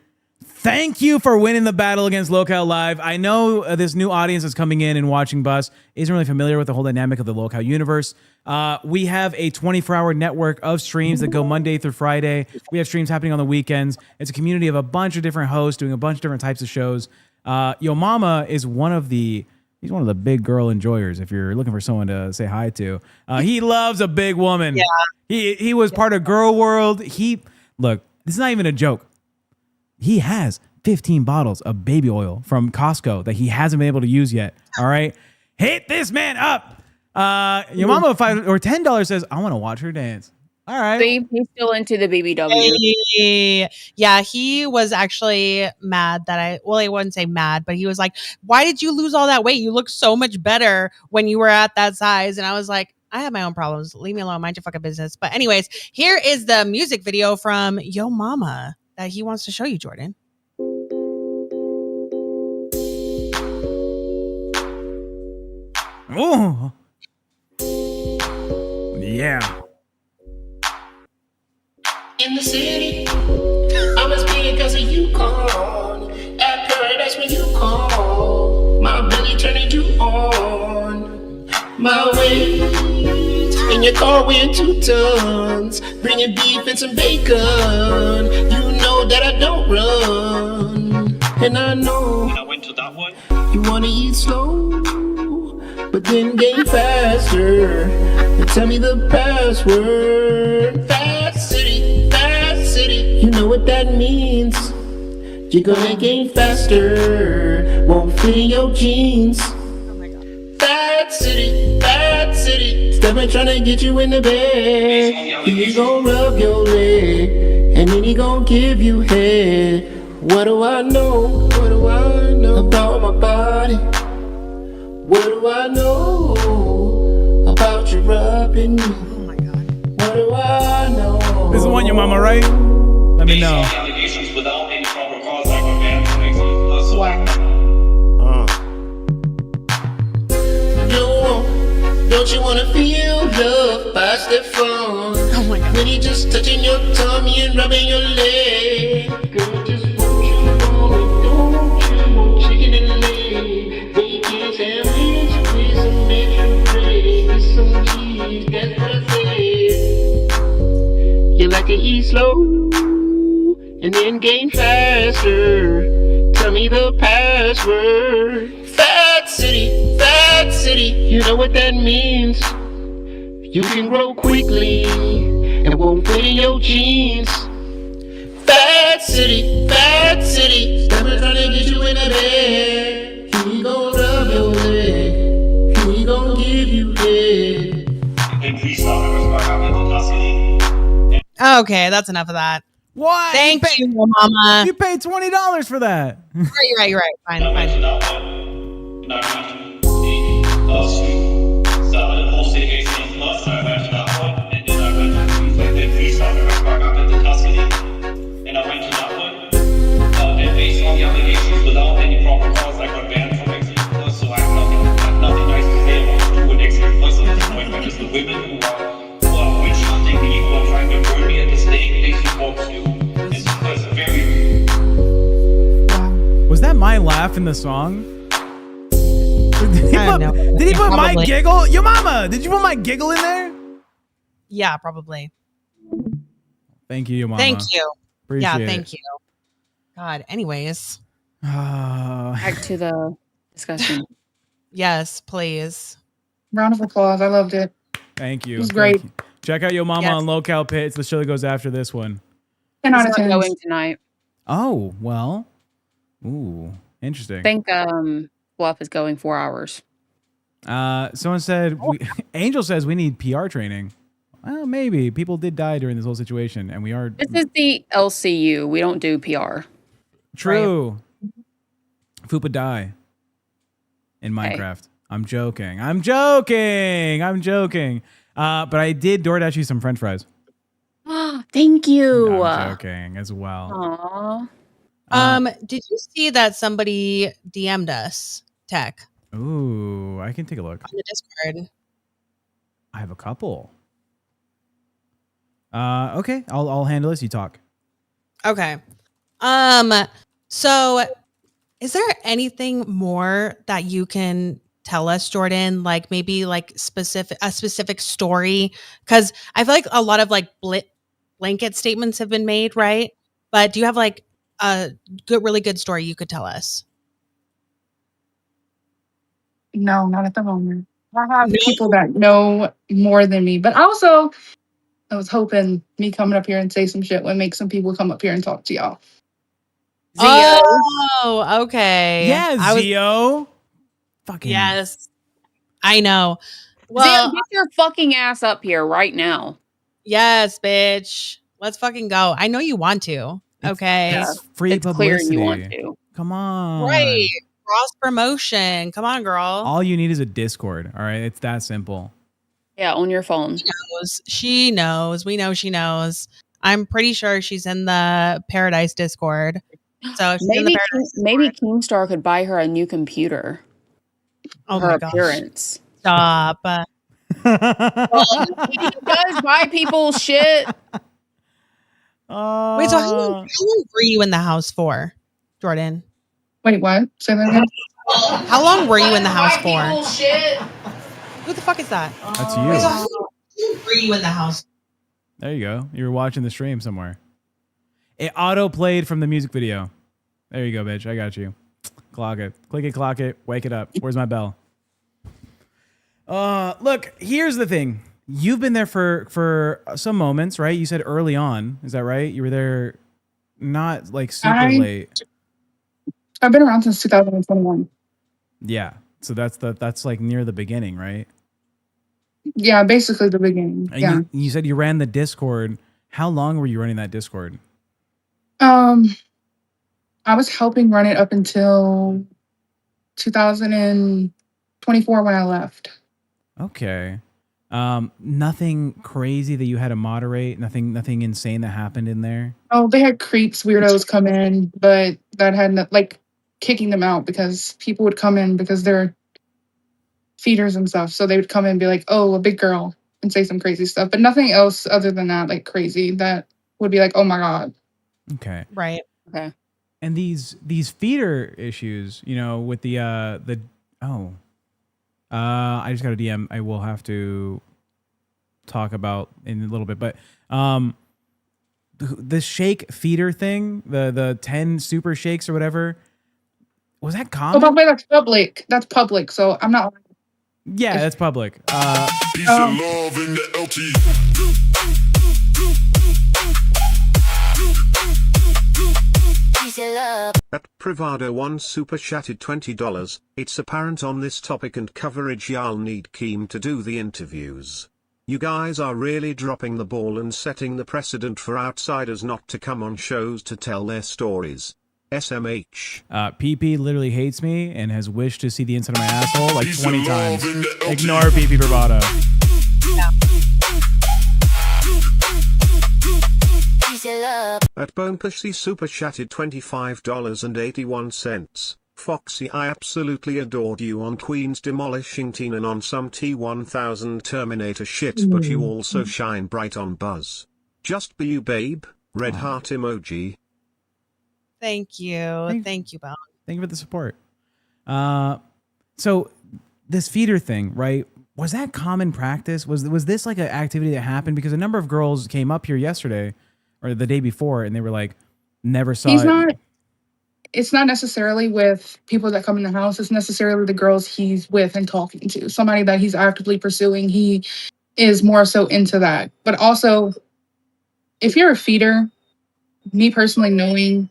thank you for winning the battle against Locale Live. I know this new audience that's coming in and watching Bus isn't really familiar with the whole dynamic of the Locale universe. We have a 24-hour network of streams that go Monday through Friday. We have streams happening on the weekends. It's a community of a bunch of different hosts doing a bunch of different types of shows. Yo Mama is he's one of the big girl enjoyers. If you're looking for someone to say hi to, he loves a big woman. Yeah. He was part of Girl World. Look, this is not even a joke. He has 15 bottles of baby oil from Costco that he hasn't been able to use yet. All right. Hit this man up. Your mama $5 or $10 says, I want to watch her dance. All right. See, he's still into the BBW. Hey. Yeah, he was actually mad that I wouldn't say mad, but he was like, why did you lose all that weight? You look so much better when you were at that size. And I was like, I have my own problems. Leave me alone. Mind your fucking business. But anyways, here is the music video from Yo Mama that he wants to show you, Jordan. Oh. Yeah. In the city, I must be because of you call. At Pearadise when you call, my belly turning you on. My weight in your car weighing 2 tons, bringing beef and some bacon. You know that I don't run, and I know I went to that one. You wanna eat slow, but then gain faster. And tell me the password. Fast city, you know what that means. You're gonna gain faster, won't fit in your jeans. Fat city, step by trying to get you in the bed. He gon' rub your leg, and then he gon' give you head. What do I know about my body? What do I know about you rubbing me? Oh my God. What do I know? This is the one, Your Mama, right? Let me know. Allegations without any proper cause, like a man makes Don't you wanna feel love by Stefan? Oh my God. When he just touching your tummy and rubbing your leg. Girl, just won't you want chicken and leg? Bacon sandwich with some extra bread, with some cheese, that's what I said. You like to eat slow and then gain faster. Tell me the password. Fat city, you know what that means. You can grow quickly and won't fit in your jeans. Fat city, step in trying to get you in the bed. He gon' rub your leg, he gon' give you head. Okay, that's enough of that. Why? Thank you, Mama. You paid $20 for that. Right. Fine. it. So I posted 18 plus, I went to that one, and then I went to the freestyle park up in the Tuscany, and I went to that one. Then based on the allegations, without any proper cause, I got banned from Exit Plus, so I have nothing nice to say about doing Exit Plus at this point, because the women who are witch hunting me, who are trying to burn me at the stake, they should talk to. It's very... Was that my laugh in the song? Did he put my giggle? Yo, mama, did you put my giggle in there? Yeah, probably. Thank you, mama. Thank you. Appreciate thank you. God, anyways. Back to the discussion. Yes, please. Round of applause. I loved it. Thank you. It was great. You. Check out Yo Mama on Locale Pits. The show that goes after this one. 10 out of He's 10. not going tonight. Oh, well. Ooh, interesting. I think Bluff is going 4 hours. Someone said, Angel says we need PR training. Well, maybe. People did die during this whole situation, and we are... This is the LCU. We don't do PR. True. Right. Fupa die in Minecraft. Hey. I'm joking. But I did DoorDash you some French fries. Thank you. No, I'm joking as well. Aww. Did you see that somebody DM'd us, Tech? Ooh, I can take a look. On the Discord. I have a couple. Okay, I'll handle this. You talk. Okay. So is there anything more that you can tell us, Jordan? Like maybe like a specific story? Because I feel like a lot of like blanket statements have been made, right? But do you have like a really good story you could tell us? No, not at the moment. I have people that know more than me, but also I was hoping me coming up here and say some shit would make some people come up here and talk to y'all. Zio. Oh, okay. Yeah, Zio. Fucking yes. I know. Well, Zio, get your fucking ass up here right now. Yes, bitch. Let's fucking go. I know you want to. Okay. It's free it's publicity. Clear you want to. Come on. Right. Cross promotion. Come on, girl. All you need is a Discord. All right. It's that simple. Yeah, on your phone. She knows. We know she knows. I'm pretty sure she's in the Pearadise Discord. So maybe KEEMSTAR could buy her a new computer. Oh her my appearance. Stop. He does buy people shit. Wait, so how long were you in the house for, Jordan? Wait, what? Say that again. How long were you in the house for? Shit. Who the fuck is that? That's you. Wait, so how long were you in the house? There you go. You were watching the stream somewhere. It auto played from the music video. There you go, bitch. I got you. Clock it. Click it, clock it. Wake it up. Where's my bell? Look, here's the thing. You've been there for some moments, right? You said early on. Is that right? You were there not like super late. I've been around since 2021. Yeah. So that's like near the beginning, right? Yeah, basically the beginning. And yeah. You said you ran the Discord. How long were you running that Discord? I was helping run it up until 2024 when I left. Okay. Nothing crazy that you had to moderate? Nothing insane that happened in there? Oh, they had creeps, weirdos come in, but that had like kicking them out because people would come in because they're feeders and stuff. So they would come in and be like, oh, a big girl, and say some crazy stuff. But nothing else other than that, like crazy, that would be like, oh my God. Okay. Right. Okay. And these feeder issues, you know, with I just got a DM I will have to talk about in a little bit, but the shake feeder thing, the 10 super shakes or whatever, was that common? Oh, by the way, that's public. That's public, so I'm not. Yeah, that's public. Peace and love in the LT. At Privado1 super chatted $20. It's apparent on this topic and coverage y'all need Keem to do the interviews. You guys are really dropping the ball and setting the precedent for outsiders not to come on shows to tell their stories. SMH. PP literally hates me and has wished to see the inside of my asshole like 20 times. Ignore PP bravado. At Bonepussy Super Chatted $25.81. Foxy, I absolutely adored you on Queen's Demolishing Teen and on some T1000 Terminator shit, but you also shine bright on Buzz. Just be you, babe. Red heart emoji. Thank you. Thank you, Belle. Thank you for the support. So this feeder thing, right? Was that common practice? Was this like an activity that happened? Because a number of girls came up here yesterday or the day before, and they were like, never saw it. It's not necessarily with people that come in the house. It's necessarily the girls he's with and talking to. Somebody that he's actively pursuing. He is more so into that. But also, if you're a feeder, me personally knowing,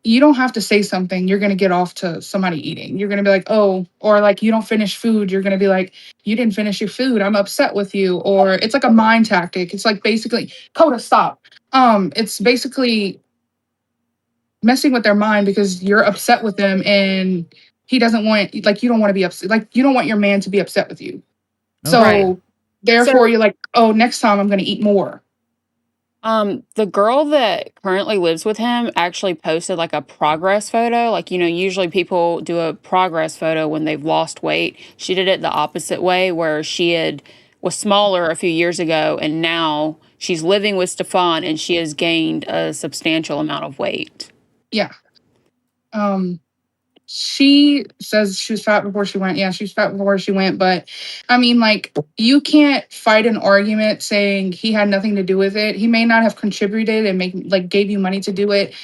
you don't have to say something. You're going to get off to somebody eating. You're going to be like, oh, or like you don't finish food. You're going to be like, you didn't finish your food. I'm upset with you. Or it's like a mind tactic. It's like basically, Coda, stop. It's basically messing with their mind because you're upset with them and he doesn't want, like, you don't want to be upset. Like, you don't want your man to be upset with you. So therefore you're like, oh, next time I'm going to eat more. The girl that currently lives with him actually posted like a progress photo. Like, you know, usually people do a progress photo when they've lost weight. She did it the opposite way, where was smaller a few years ago, and now she's living with Stefan and she has gained a substantial amount of weight. Yeah. She says she was fat before she went. Yeah, she was fat before she went. But I mean, like, you can't fight an argument saying he had nothing to do with it. He may not have contributed and gave you money to do it,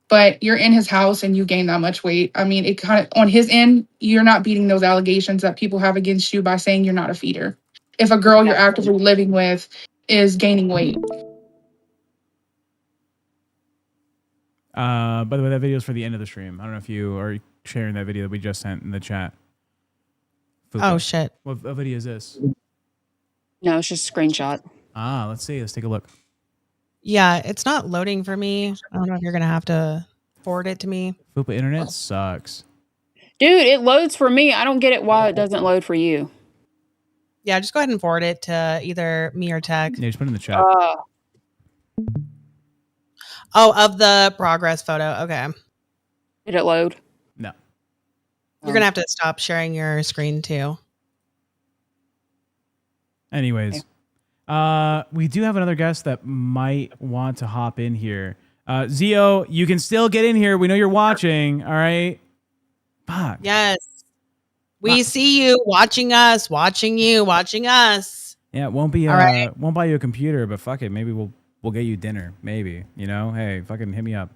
but you're in his house and you gain that much weight. I mean, it kind of, on his end, you're not beating those allegations that people have against you by saying you're not a feeder. If a girl you're actively living with is gaining weight. By the way, that video is for the end of the stream. I don't know if you are sharing that video that we just sent in the chat. Oh, shit. What video is this? No, it's just a screenshot. Let's see. Let's take a look. Yeah, it's not loading for me. I don't know if you're going to have to forward it to me. Fupa internet sucks. Dude, it loads for me. I don't get it why it doesn't load for you. Yeah, just go ahead and forward it to either me or Tech. Yeah, just put it in the chat. Of the progress photo. Okay. Did it load? No. You're going to have to stop sharing your screen too. Anyways, we do have another guest that might want to hop in here. Zio, you can still get in here. We know you're watching. All right. Fuck. Yes. We see you watching us, watching you, watching us. Yeah, it won't be won't buy you a computer, but fuck it. Maybe we'll get you dinner. Maybe, you know, hey, fucking hit me up.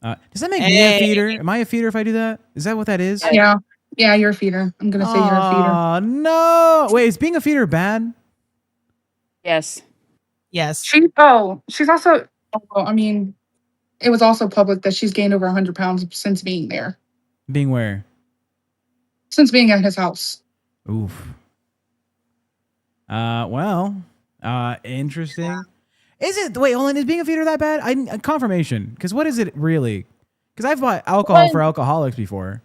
Does that make me a feeder? Am I a feeder if I do that? Is that what that is? Yeah. Yeah, you're a feeder. I'm going to say you're a feeder. Oh, no. Wait, is being a feeder bad? Yes. Yes. She's also, I mean, it was also public that she's gained over 100 pounds since being there. Being where? Since being at his house. Oof. Interesting. Is it? Wait, hold on. Is being a feeder that bad? Confirmation. Because what is it really? Because I've bought alcohol for alcoholics before.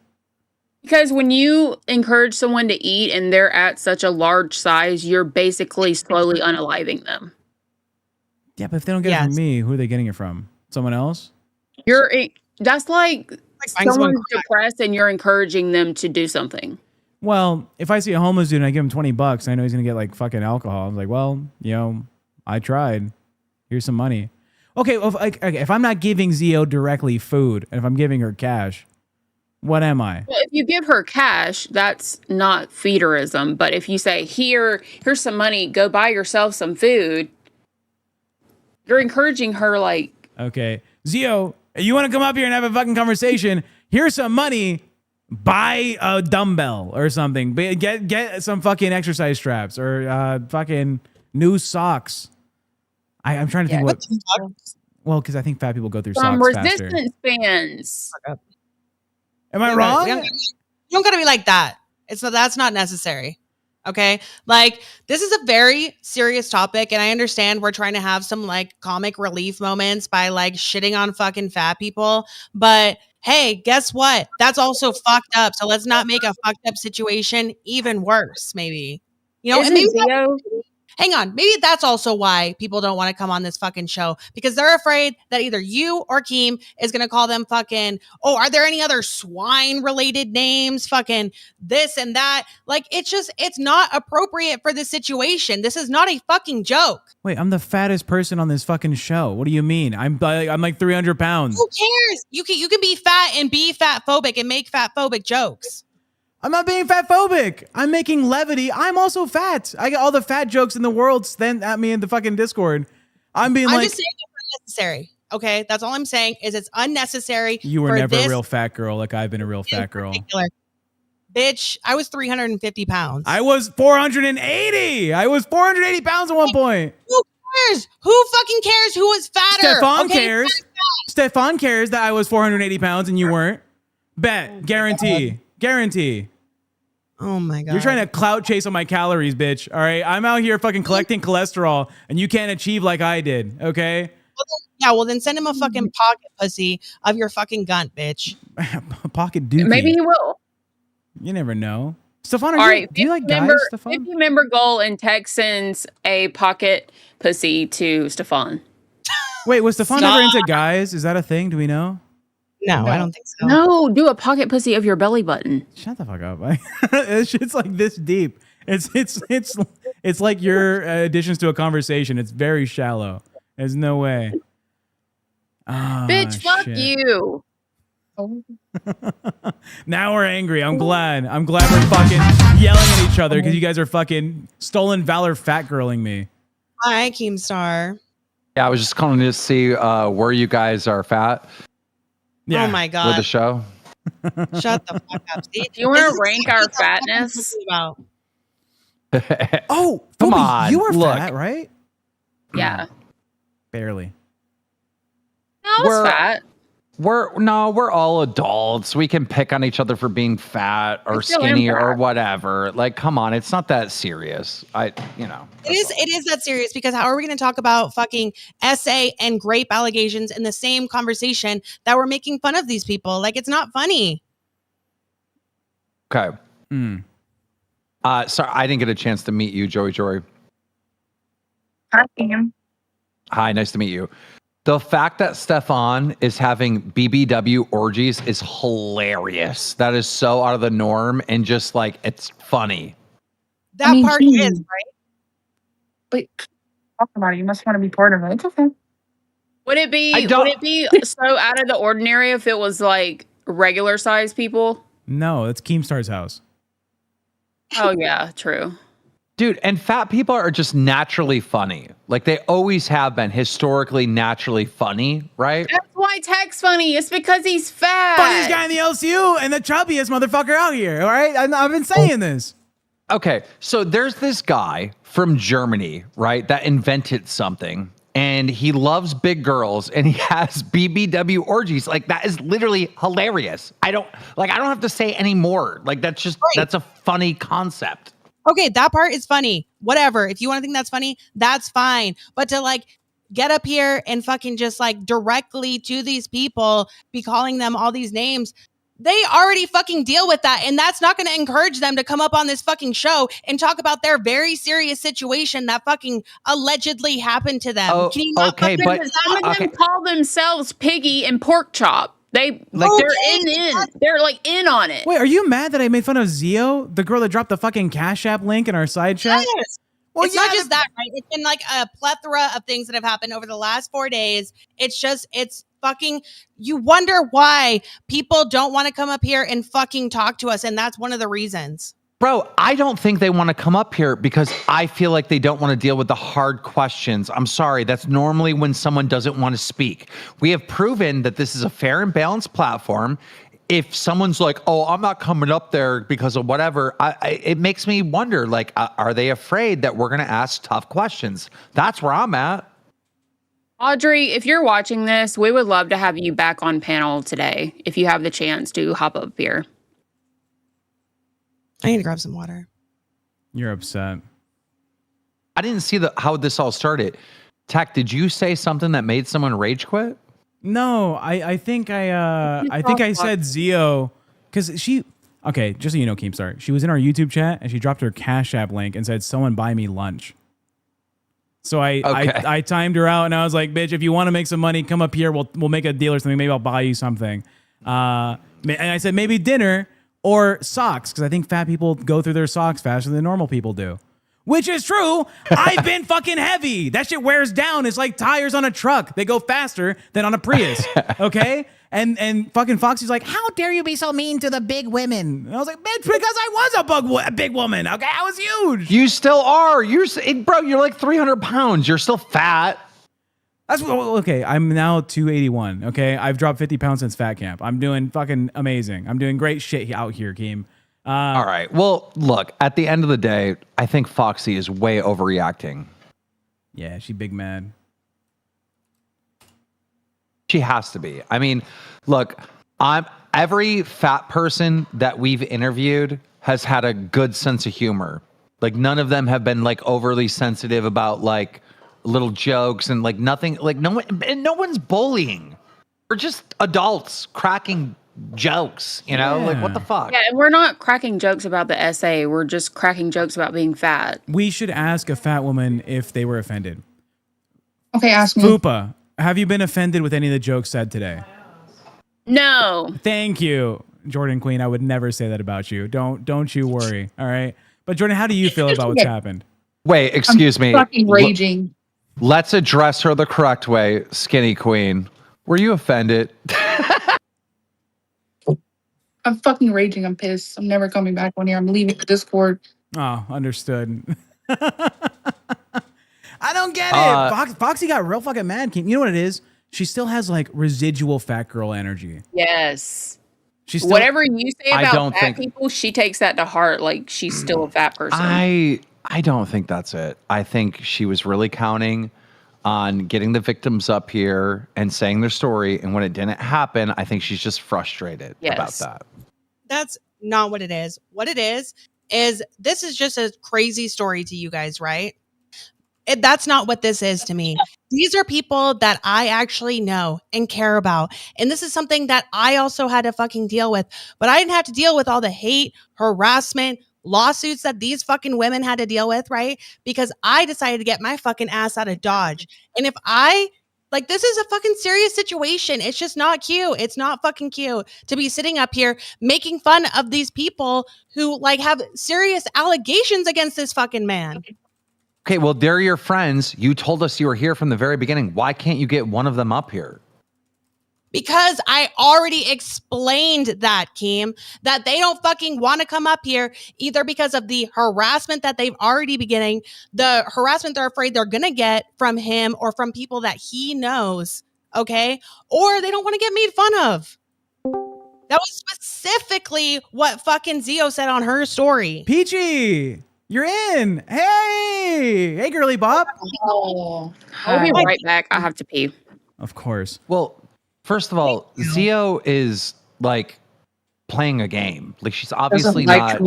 Because when you encourage someone to eat and they're at such a large size, you're basically slowly unaliving them. Yeah, but if they don't get it from me, who are they getting it from? Someone else? That's like someone's depressed and you're encouraging them to do something. Well, if I see a homeless dude and I give him $20, I know he's gonna get like fucking alcohol. I'm like, well, you know, I tried. Here's some money. Okay, well, if I'm not giving Zio directly food, and if I'm giving her cash, what am I? Well, if you give her cash, that's not feederism. But if you say, here's some money, go buy yourself some food, you're encouraging her like... Okay, Zio, you want to come up here and have a fucking conversation? Here's some money. Buy a dumbbell or something. Get some fucking exercise straps or fucking new socks. I'm trying to think what... Well, because I think fat people go through socks faster. Resistance bands. Am I wrong? You don't gotta be like that. That's not necessary. Okay. Like, this is a very serious topic. And I understand we're trying to have some like comic relief moments by like shitting on fucking fat people. But hey, guess what? That's also fucked up. So let's not make a fucked up situation even worse, maybe. You know, and maybe Isn't Zio? hang on, maybe that's also why people don't want to come on this fucking show, because they're afraid that either you or Keem is going to call them fucking, oh, are there any other swine related names? Fucking this and that. Like, it's not appropriate for this situation. This is not a fucking joke. Wait, I'm the fattest person on this fucking show. What do you mean? I'm like 300 pounds. Who cares? You can be fat and be fat phobic and make fat phobic jokes. I'm not being fat phobic. I'm making levity. I'm also fat. I got all the fat jokes in the world sent at me in the fucking Discord. I'm just saying it's unnecessary. Okay, that's all I'm saying is it's unnecessary. You were never a real fat girl like I've been a real fat girl. Bitch, I was 350 pounds. I was 480. I was 480 pounds at one point. Who cares? Who fucking cares who was fatter? Stefan cares. Stefan cares that I was 480 pounds and you weren't. Bet. Guarantee. Guarantee. Oh my God. You're trying to clout chase on my calories, bitch. All right. I'm out here fucking collecting cholesterol and you can't achieve like I did. Okay. Well then send him a fucking pocket pussy of your fucking gunt, bitch. Pocket dookie. Maybe he will. You never know. Stefan, do you like guys, Stefan? 50 member goal and Tex sends a pocket pussy to Stefan. Wait, was Stefan ever into guys? Is that a thing? Do we know? No, I don't think so. No, do a pocket pussy of your belly button. Shut the fuck up. It's like this deep. It's like your additions to a conversation. It's very shallow. There's no way. Bitch, fuck you. Now we're angry. I'm glad we're fucking yelling at each other because you guys are fucking stolen valor fat girling me. Hi, Keemstar. Yeah, I was just calling to see where you guys are fat. Yeah. Oh my God. With the show. Shut the fuck up. See, do you want to rank our fatness? Oh, come Phoebe, on. You were fat, right? Yeah. Barely. No, I was fat. We're all adults. We can pick on each other for being fat or skinny or whatever. Like, come on, it's not that serious. It is that serious, because how are we going to talk about fucking SA and grape allegations in the same conversation that we're making fun of these people? Like, it's not funny. Okay. Sorry, I didn't get a chance to meet you, Joey Jory. Hi, Cam. Hi, nice to meet you. The fact that Stefan is having BBW orgies is hilarious. That is so out of the norm and just like, it's funny. That part is, right? But talk about it. You must want to be part of it. It's okay. Would it be so out of the ordinary if it was like regular sized people? No, it's Keemstar's house. Oh yeah, true. Dude, and fat people are just naturally funny. Like they always have been historically naturally funny, right? That's why Tech's funny. It's because he's fat. Funniest guy in the LCU and the chubbiest motherfucker out here. All right, I've been saying this. Okay, so there's this guy from Germany, right, that invented something, and he loves big girls, and he has BBW orgies. Like that is literally hilarious. I don't have to say any more. Like that's a funny concept. Okay, that part is funny. Whatever. If you want to think that's funny, that's fine. But to like get up here and fucking just like directly to these people, be calling them all these names, they already fucking deal with that. And that's not going to encourage them to come up on this fucking show and talk about their very serious situation that fucking allegedly happened to them. Oh, Can you not okay, but some of them call themselves Piggy and Pork Chop. They're like in on it. Wait, are you mad that I made fun of Zio, the girl that dropped the fucking Cash App link in our side chat? Yes. Well, it's not just that, right? It's been like a plethora of things that have happened over the last 4 days. It's fucking, you wonder why people don't want to come up here and fucking talk to us. And that's one of the reasons. Bro, I don't think they want to come up here because I feel like they don't want to deal with the hard questions. I'm sorry. That's normally when someone doesn't want to speak. We have proven that this is a fair and balanced platform. If someone's like, oh, I'm not coming up there because of whatever, it makes me wonder, like, are they afraid that we're going to ask tough questions? That's where I'm at. Audrey, if you're watching this, we would love to have you back on panel today if you have the chance to hop up here. I need to grab some water. You're upset. I didn't see how this all started. Tech, did you say something that made someone rage quit? No, I think I said Zio because she. Okay, just so you know, Keemstar, she was in our YouTube chat and she dropped her Cash App link and said, "Someone buy me lunch." So I timed her out and I was like, "Bitch, if you want to make some money, come up here. We'll make a deal or something. Maybe I'll buy you something." And I said maybe dinner or socks because I think fat people go through their socks faster than normal people do. Which is true. I've been fucking heavy. That shit wears down. It's like tires on a truck. They go faster than on a Prius. Okay? And fucking Foxy's like, how dare you be so mean to the big women? And I was like, bitch, because I was a big woman. Okay? I was huge. You still are. Bro, you're like 300 pounds. You're still fat. That's okay. I'm now 281. Okay? I've dropped 50 pounds since fat camp. I'm doing fucking amazing. I'm doing great shit out here, Keem. All right. Well, look, at the end of the day, I think Foxy is way overreacting. Yeah, she big mad. She has to be. I mean, look, every fat person that we've interviewed has had a good sense of humor. Like none of them have been like overly sensitive about like little jokes and like nothing, like no one's bullying. We're just adults cracking jokes, you know? Like what the fuck? Yeah, and we're not cracking jokes about the SA. We're just cracking jokes about being fat. We should ask a fat woman if they were offended. Okay, ask me. Fupa, have you been offended with any of the jokes said today? No. Thank you, Jordan Queen. I would never say that about you. Don't you worry. All right. But Jordan, how do you feel about what's happened? Wait, excuse me. Fucking raging. Let's address her the correct way, Skinny Queen. Were you offended? I'm fucking raging. I'm pissed. I'm never coming back on here. I'm leaving the Discord. Oh, understood. I don't get it. Foxy got real fucking mad. You know what it is? She still has like residual fat girl energy. Yes. She's still, whatever you say about fat people, she takes that to heart. Like she's still a fat person. I don't think that's it. I think she was really counting on getting the victims up here and saying their story. And when it didn't happen, I think she's just frustrated about that. That's not what it is. What it is this is just a crazy story to you guys, right? That's not what this is to me. These are people that I actually know and care about. And this is something that I also had to fucking deal with. But I didn't have to deal with all the hate, harassment, lawsuits that these fucking women had to deal with, right? Because I decided to get my fucking ass out of Dodge. And if this is a fucking serious situation. It's just not cute. It's not fucking cute to be sitting up here making fun of these people who like have serious allegations against this fucking man. Okay, well, they're your friends. You told us you were here from the very beginning. Why can't you get one of them up here? Because I already explained that, Keem, that they don't fucking want to come up here either because of the harassment that they've already been getting, the harassment they're afraid they're going to get from him or from people that he knows, okay? Or they don't want to get made fun of. That was specifically what fucking Zio said on her story. Peachy, you're in. Hey, girly Bob. Oh, I'll be right back. I have to pee. Of course. Well, first of all, Zio is like playing a game. Like she's obviously not.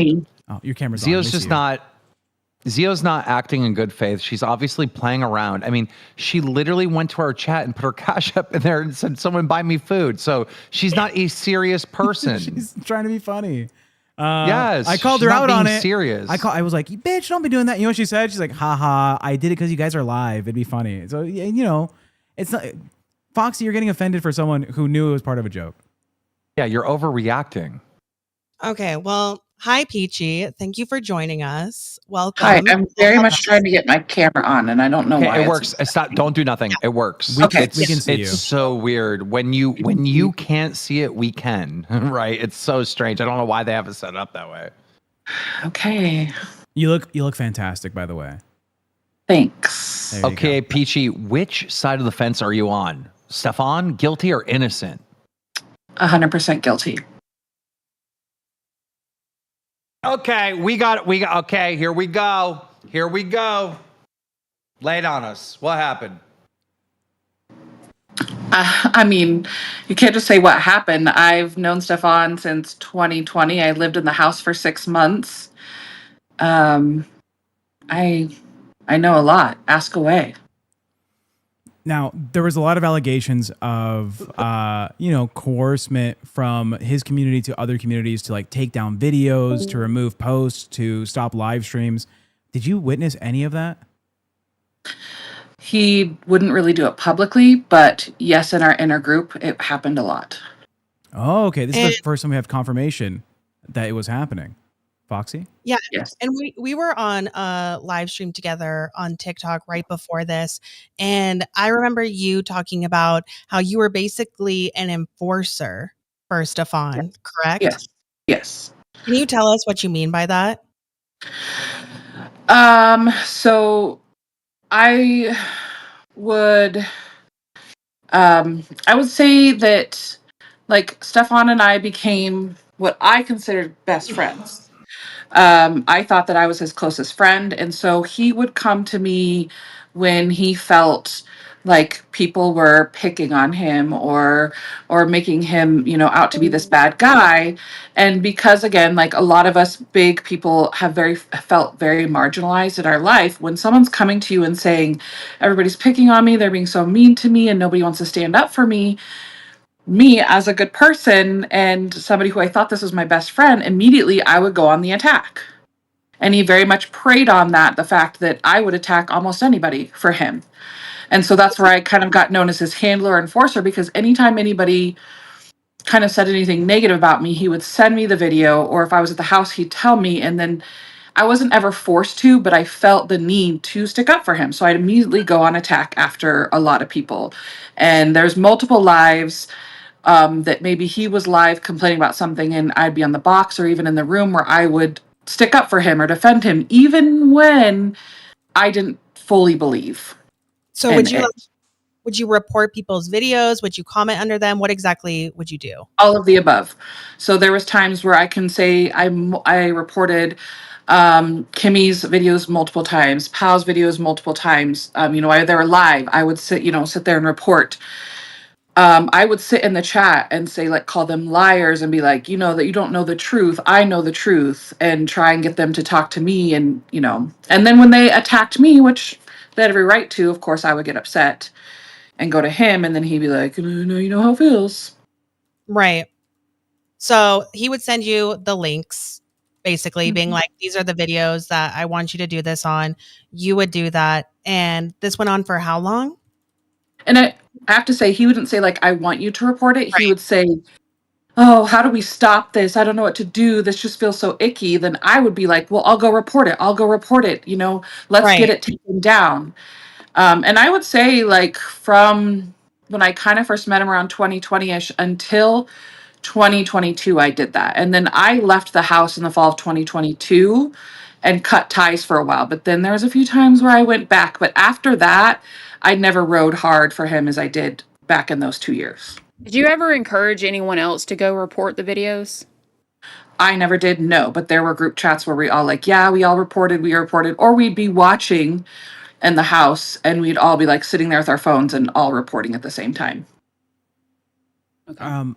Oh, your camera's Zio's on. just not. Zio's not acting in good faith. She's obviously playing around. I mean, she literally went to our chat and put her Cash App in there and said, "Someone buy me food." So she's not a serious person. She's trying to be funny. Yes, I called her out on it. Serious. I was like, "Bitch, don't be doing that." You know what she said? She's like, "Haha, I did it because you guys are live. It'd be funny." So you know, it's not. Foxy, you're getting offended for someone who knew it was part of a joke. Yeah, you're overreacting. Okay, well, hi, Peachy. Thank you for joining us. Welcome. Hi, I'm very much trying to get my camera on, and I don't know why. It works. Stop. Don't do nothing. It works. We can see you. It's so weird when you can't see it. We can. Right? It's so strange. I don't know why they have it set up that way. Okay. You look fantastic, by the way. Thanks. Okay, Peachy, which side of the fence are you on? Stefan, guilty or innocent? 100% guilty. Okay, we got. Okay, here we go. Lay it on us. What happened? I mean, you can't just say what happened. I've known Stefan since 2020. I lived in the house for 6 months. I know a lot. Ask away. Now, there was a lot of allegations of, coercement from his community to other communities to like take down videos, to remove posts, to stop live streams. Did you witness any of that? He wouldn't really do it publicly, but yes, in our inner group, it happened a lot. Oh, okay. This is the first time we have confirmation that it was happening. Foxy? Yeah. Yes. And we were on a live stream together on TikTok right before this. And I remember you talking about how you were basically an enforcer for Stefan, correct? Yes. Yes. Can you tell us what you mean by that? So I would say that like Stefan and I became what I considered best friends. I thought that I was his closest friend, and so he would come to me when he felt like people were picking on him or making him, out to be this bad guy. And because again, like a lot of us big people have felt very marginalized in our life, when someone's coming to you and saying everybody's picking on me, they're being so mean to me and nobody wants to stand up for me as a good person and somebody who I thought this was my best friend, immediately I would go on the attack. And he very much preyed on that, the fact that I would attack almost anybody for him. And so that's where I kind of got known as his handler or enforcer, because anytime anybody kind of said anything negative about me, he would send me the video, or if I was at the house, he'd tell me. And then I wasn't ever forced to, but I felt the need to stick up for him. So I'd immediately go on attack after a lot of people. And there's multiple lives that maybe he was live complaining about something and I'd be on the box or even in the room where I would stick up for him or defend him, even when I didn't fully believe. So would you report people's videos? Would you comment under them? What exactly would you do? All of the above. So there was times where I can say I reported Kimmy's videos multiple times, Pal's videos multiple times. They were live. I would sit there and report. I would sit in the chat and say, like, call them liars and be like, that you don't know the truth. I know the truth, and try and get them to talk to me. And then when they attacked me, which they had every right to, of course, I would get upset and go to him. And then he'd be like, no, you know how it feels. Right. So he would send you the links, basically being like, these are the videos that I want you to do this on. You would do that. And this went on for how long? And I have to say, he wouldn't say, like, I want you to report it. He would say, oh, how do we stop this? I don't know what to do. This just feels so icky. Then I would be like, well, I'll go report it. Let's get it taken down. And I would say, like, from when I kind of first met him around 2020-ish until 2022, I did that. And then I left the house in the fall of 2022 and cut ties for a while. But then there was a few times where I went back. But after that, I never rode hard for him as I did back in those 2 years. Did you ever encourage anyone else to go report the videos? I never did, no. But there were group chats where we all we all reported, or we'd be watching in the house and we'd all be like sitting there with our phones and all reporting at the same time. Okay.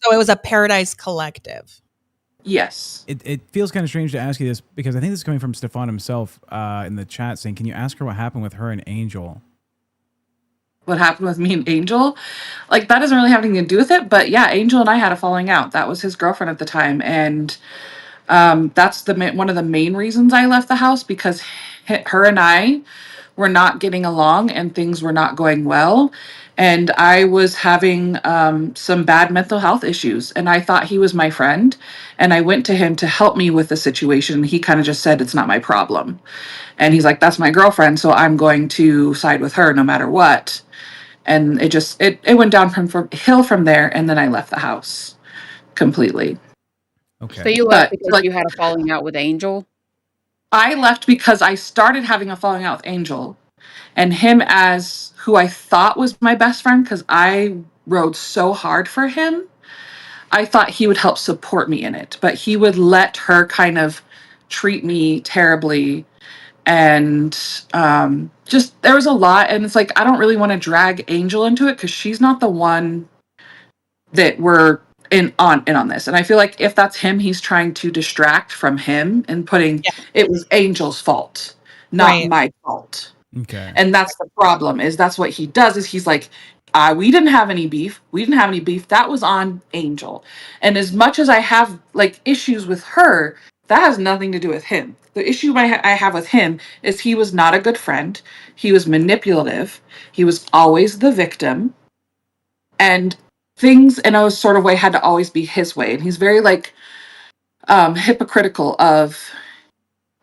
So it was a Pearadise collective. Yes. It feels kind of strange to ask you this because I think this is coming from Stefan himself in the chat saying, can you ask her what happened with her and Angel? What happened with me and Angel? Like, that doesn't really have anything to do with it. But yeah, Angel and I had a falling out. That was his girlfriend at the time. And that's one of the main reasons I left the house, because her and I were not getting along and things were not going well. And I was having some bad mental health issues. And I thought he was my friend. And I went to him to help me with the situation. He kind of just said, it's not my problem. And he's like, that's my girlfriend, so I'm going to side with her no matter what. And it went down from hill from there. And then I left the house completely. Okay. So you left because you had a falling out with Angel? I left because I started having a falling out with Angel, and him as who I thought was my best friend, because I rode so hard for him. I thought he would help support me in it, but he would let her kind of treat me terribly. And just there was a lot. And it's like, I don't really want to drag Angel into it because she's not the one that we're in on this. And I feel like if that's him, he's trying to distract from him and putting it was Angel's fault, not Right. my fault. Okay. And that's the problem, is that's what he does, is he's like, we didn't have any beef. We didn't have any beef. That was on Angel. And as much as I have like issues with her, that has nothing to do with him. The issue I have with him is he was not a good friend. He was manipulative. He was always the victim. And things in a sort of way had to always be his way. And he's very like hypocritical of,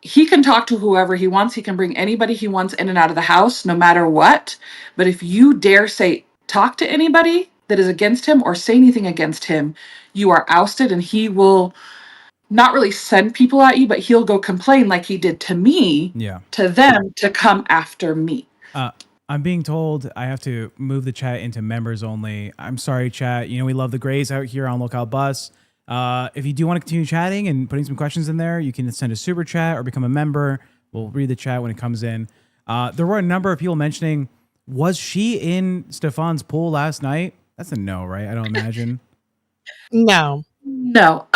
he can talk to whoever he wants. He can bring anybody he wants in and out of the house, no matter what. But if you dare say, talk to anybody that is against him or say anything against him, you are ousted, and he will not really send people at you, but he'll go complain like he did to me, Yeah. to them to come after me. I'm being told I have to move the chat into members only. I'm sorry, chat. You know, we love the Grays out here on Lookout Bus. If you do want to continue chatting and putting some questions in there, you can send a super chat or become a member. We'll read the chat when it comes in. There were a number of people mentioning, was she in Stefan's pool last night? That's a no, right? I don't imagine. No. No.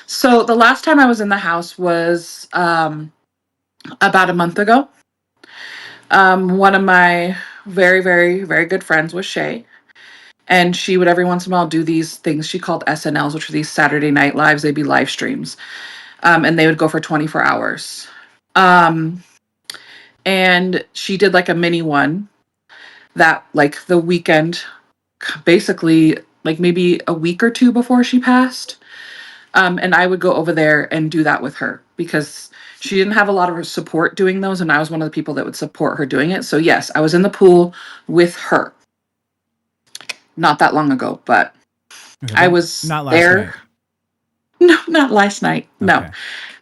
So the last time I was in the house was about a month ago. One of my very, very, very good friends was Shay. And she would every once in a while do these things she called SNLs, which are these Saturday night lives. They'd be live streams. And they would go for 24 hours. And she did like a mini one that like the weekend, basically like maybe a week or two before she passed. And I would go over there and do that with her because she didn't have a lot of her support doing those. And I was one of the people that would support her doing it. So yes, I was in the pool with her. Not that long ago, but Okay, I was not last there. night. No, not last night. No, Okay.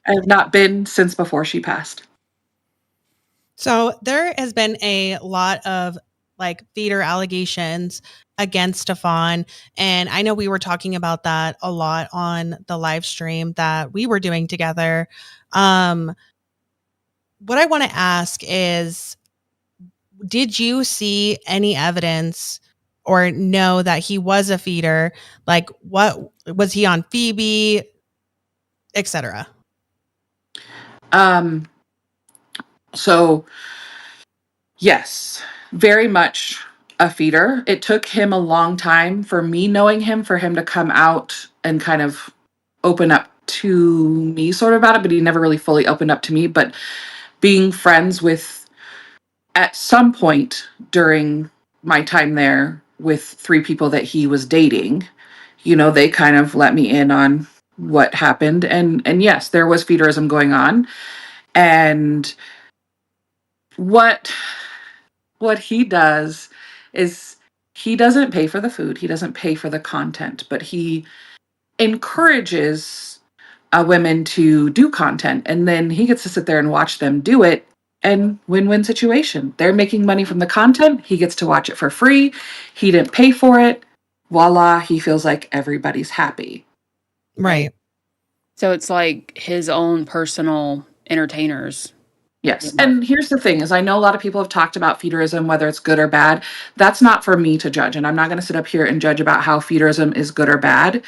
I have not been since before she passed. So there has been a lot of like feeder allegations against Stefan. And I know we were talking about that a lot on the live stream that we were doing together. What I want to ask is, did you see any evidence or know that he was a feeder? Like, what was he on Phoebe, etc.? So yes, very much a feeder. It took him a long time for me knowing him, for him to come out and kind of open up to me sort of about it, but he never really fully opened up to me. But being friends with, at some point during my time there, with 3 people that he was dating, you know, they kind of let me in on what happened. And yes, there was feederism going on. And what he does is he doesn't pay for the food, he doesn't pay for the content, but he encourages women to do content, and then he gets to sit there and watch them do it. And win-win situation. They're making money from the content. He gets to watch it for free. He didn't pay for it. Voila, he feels like everybody's happy. Right. So it's like his own personal entertainers. Yes. And here's the thing is, I know a lot of people have talked about feederism, whether it's good or bad. That's not for me to judge. And I'm not going to sit up here and judge about how feederism is good or bad.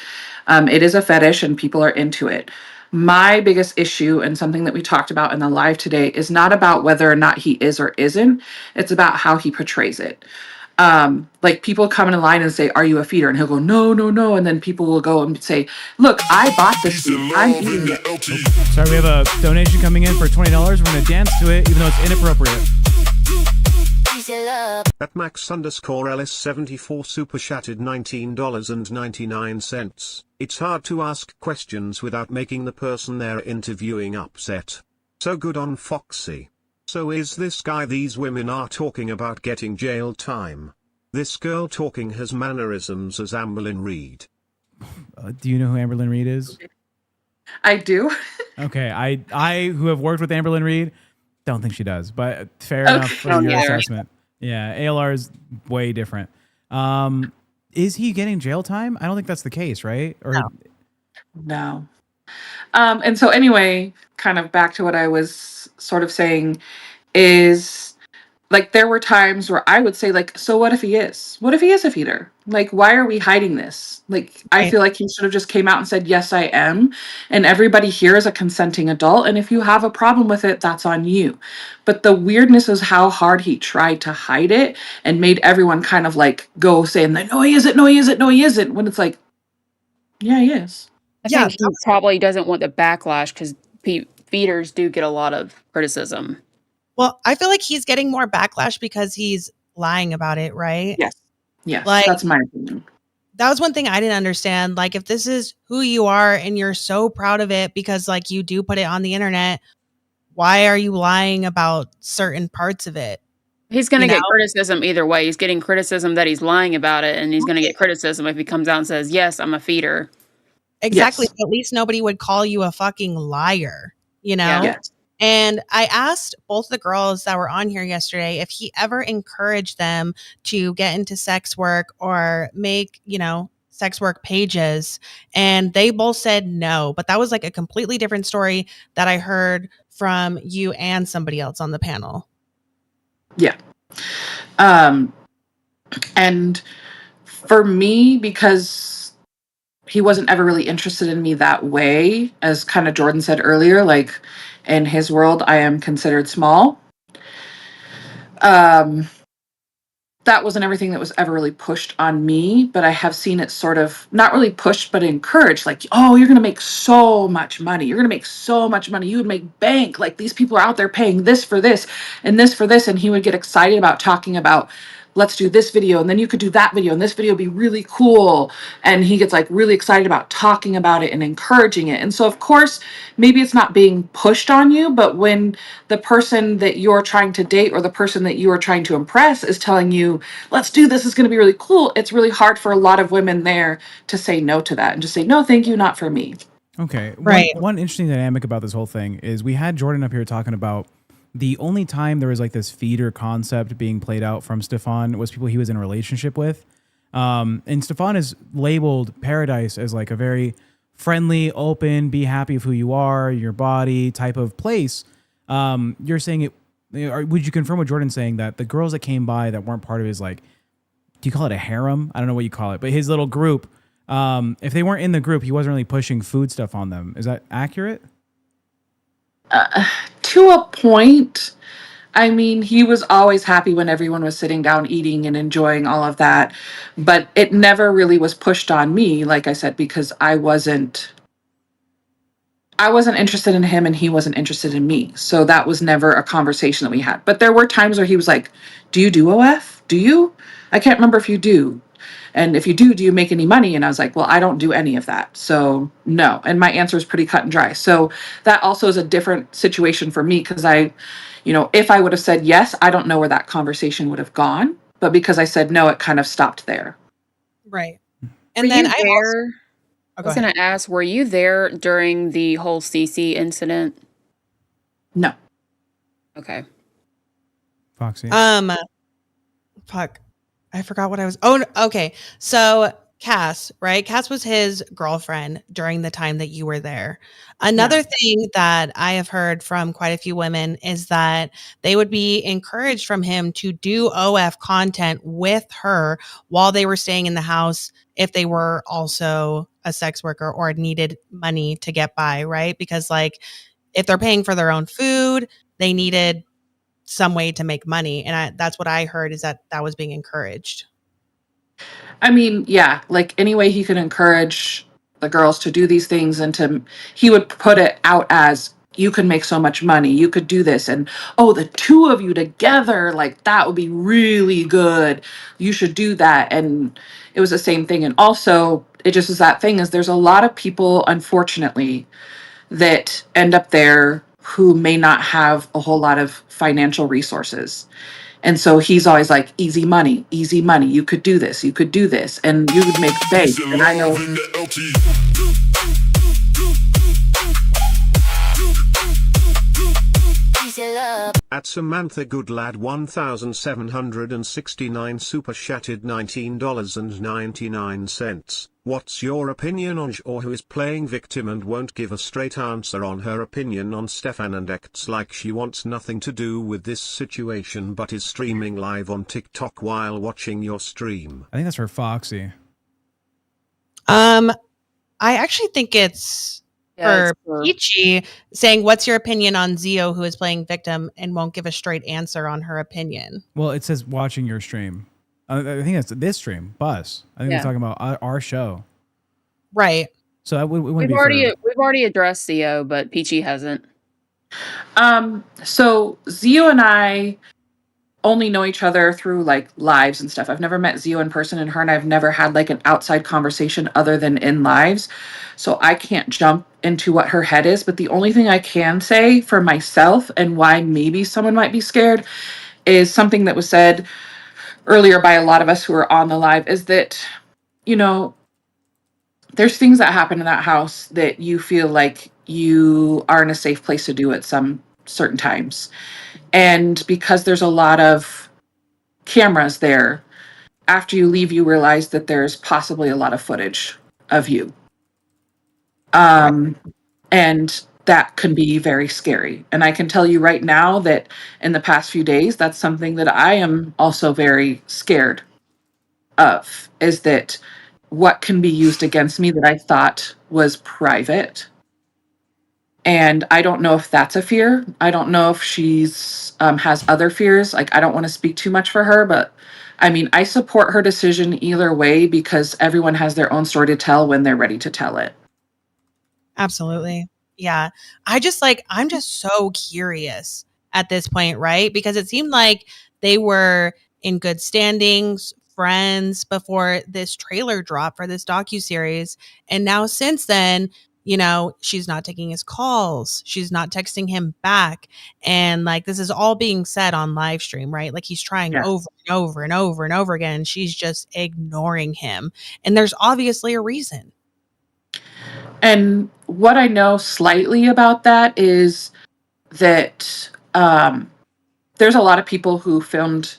It is a fetish and people are into it. My biggest issue, and something that we talked about in the live today, is not about whether or not he is or isn't. It's about how he portrays it. Like people come in line and say, "Are you a feeder?" And he'll go, "No, no, no." And then people will go and say, "Look, I bought this food. I'm eating it." Sorry, we have a donation coming in for $20. We're going to dance to it, even though it's inappropriate. At Max_Ellis74 super chatted $19.99. It's hard to ask questions without making the person they're interviewing upset. So good on Foxy. So is this guy these women are talking about getting jail time? This girl talking has mannerisms as Amberlyn Reed. Do you know who Amberlyn Reed is? I do. Okay, I who have worked with Amberlyn Reed, don't think she does, but fair enough for your assessment. Yeah, ALR is way different. Is he getting jail time? I don't think that's the case, right? Or No. And so anyway, kind of back to what I was sort of saying is like there were times where I would say like, so what if he is? What if he is a feeder? Like, why are we hiding this? Like, I Right. feel like he should have just came out and said, yes, I am. And everybody here is a consenting adult. And if you have a problem with it, that's on you. But the weirdness is how hard he tried to hide it and made everyone kind of like go saying like, no, he isn't, no, he isn't, no, he isn't. When it's like, yeah, he is. I Yeah, think he probably doesn't want the backlash because feeders do get a lot of criticism. well, I feel like he's getting more backlash because he's lying about it, right? Yes. Yes. Like, That's my opinion. that was one thing I didn't understand. Like, if this is who you are and you're so proud of it because like you do put it on the internet, why are you lying about certain parts of it? He's going to You get know? criticism either way. He's getting criticism that he's lying about it, and he's going to get criticism if he comes out and says, yes, I'm a feeder. Exactly. Yes. At least nobody would call you a fucking liar, you know? Yeah. Yes. And I asked both the girls that were on here yesterday if he ever encouraged them to get into sex work or make, you know, sex work pages. And they both said no. But that was like a completely different story that I heard from you and somebody else on the panel. Yeah. And for me, because he wasn't ever really interested in me that way, as kind of Jordan said earlier, like in his world, I am considered small. That wasn't everything that was ever really pushed on me, but I have seen it sort of not really pushed, but encouraged. Like, oh, you're going to make so much money. You're going to make so much money. You would make bank. Like, these people are out there paying this for this and this for this. And he would get excited about talking about, let's do this video. And then you could do that video. And this video would be really cool. And he gets like really excited about talking about it and encouraging it. And so, of course, maybe it's not being pushed on you, but when the person that you're trying to date or the person that you are trying to impress is telling you, let's do this, it's going to be really cool, it's really hard for a lot of women there to say no to that and just say, no, thank you, not for me. Okay. Right. One interesting dynamic about this whole thing is we had Jordan up here talking about the only time there was like this feeder concept being played out from Stefan was people he was in a relationship with. And Stefan is labeled Pearadise as like a very friendly, open, be happy with who you are, your body type of place. You're saying it, or would you confirm what Jordan's saying that the girls that came by that weren't part of his, like, do you call it a harem? I don't know what you call it, but his little group, if they weren't in the group, he wasn't really pushing food stuff on them. Is that accurate? To a point. I mean, he was always happy when everyone was sitting down eating and enjoying all of that, but it never really was pushed on me, like I said, because I wasn't interested in him and he wasn't interested in me. So that was never a conversation that we had. But there were times where he was like, do you do OF? Do you? I can't remember if you do. And if you do you make any money? And I was like, well, I don't do any of that. So no. And my answer is pretty cut and dry. So that also is a different situation for me because if I would have said yes, I don't know where that conversation would have gone. But because I said no, it kind of stopped there. Right. Were And then you there? I go was ahead. going to ask, were you there during the whole CC incident? No. Okay. Foxy. Fuck. I forgot what I was. Oh, okay. So Cass, right? Cass was his girlfriend during the time that you were there. Another thing that I have heard from quite a few women is that they would be encouraged from him to do OF content with her while they were staying in the house if they were also a sex worker or needed money to get by, right? Because like if they're paying for their own food, they needed some way to make money. And that's what I heard is that was being encouraged. I mean, yeah, like any way he could encourage the girls to do these things and he would put it out as you can make so much money, you could do this. And oh, the two of you together, like that would be really good. You should do that. And it was the same thing. And also it just is that thing is there's a lot of people, unfortunately, that end up there who may not have a whole lot of financial resources. And so he's always like, easy money, you could do this, and you would make bank. And I know your love. At Samantha Goodlad 1769 super chatted $19.99. What's your opinion on or who is playing victim and won't give a straight answer on her opinion on Stefan and acts like she wants nothing to do with this situation but is streaming live on TikTok while watching your stream? I think that's for Foxy. I actually think it's for Peachy saying, what's your opinion on Zio, who is playing victim and won't give a straight answer on her opinion? Well, it says watching your stream. I think that's this stream, Buzz. I think we're talking about our show. Right. So that would We've already addressed Zio, but Peachy hasn't. So Zio and I only know each other through like lives and stuff. I've never met Zio in person, and her and I've never had like an outside conversation other than in lives. So I can't jump into what her head is, but the only thing I can say for myself and why maybe someone might be scared is something that was said earlier by a lot of us who are on the live, is that, you know, there's things that happen in that house that you feel like you are in a safe place to do at some certain times. And because there's a lot of cameras there, after you leave, you realize that there's possibly a lot of footage of you. And that can be very scary. And I can tell you right now that in the past few days, that's something that I am also very scared of, is that what can be used against me that I thought was private. And I don't know if that's a fear. I don't know if she's has other fears. Like, I don't want to speak too much for her, but I mean, I support her decision either way because everyone has their own story to tell when they're ready to tell it. Absolutely. Yeah. I'm just so curious at this point, right? Because it seemed like they were in good standings, friends before this trailer dropped for this docuseries. And now since then, you know, she's not taking his calls. She's not texting him back. And like, this is all being said on live stream, right? Like he's trying over and over and over and over again. She's just ignoring him. And there's obviously a reason. And what I know slightly about that is that there's a lot of people who filmed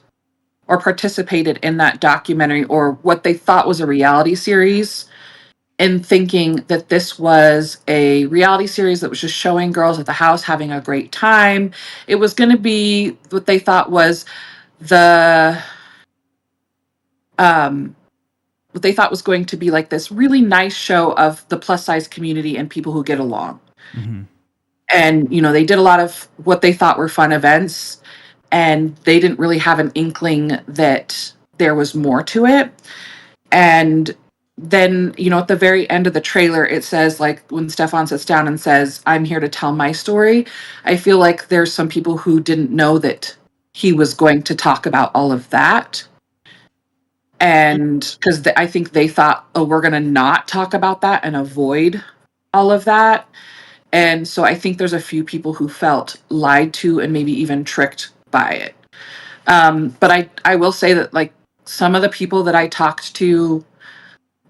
or participated in that documentary or what they thought was a reality series, and thinking that this was a reality series that was just showing girls at the house having a great time. It was going to be what they thought was what they thought was going to be like this really nice show of the plus size community and people who get along. Mm-hmm. And, you know, they did a lot of what they thought were fun events, and they didn't really have an inkling that there was more to it. And then, you know, at the very end of the trailer, it says, like, when Stefan sits down and says, "I'm here to tell my story," I feel like there's some people who didn't know that he was going to talk about all of that. And because I think they thought, oh, we're going to not talk about that and avoid all of that. And so I think there's a few people who felt lied to and maybe even tricked by it. But I will say that, like, some of the people that I talked to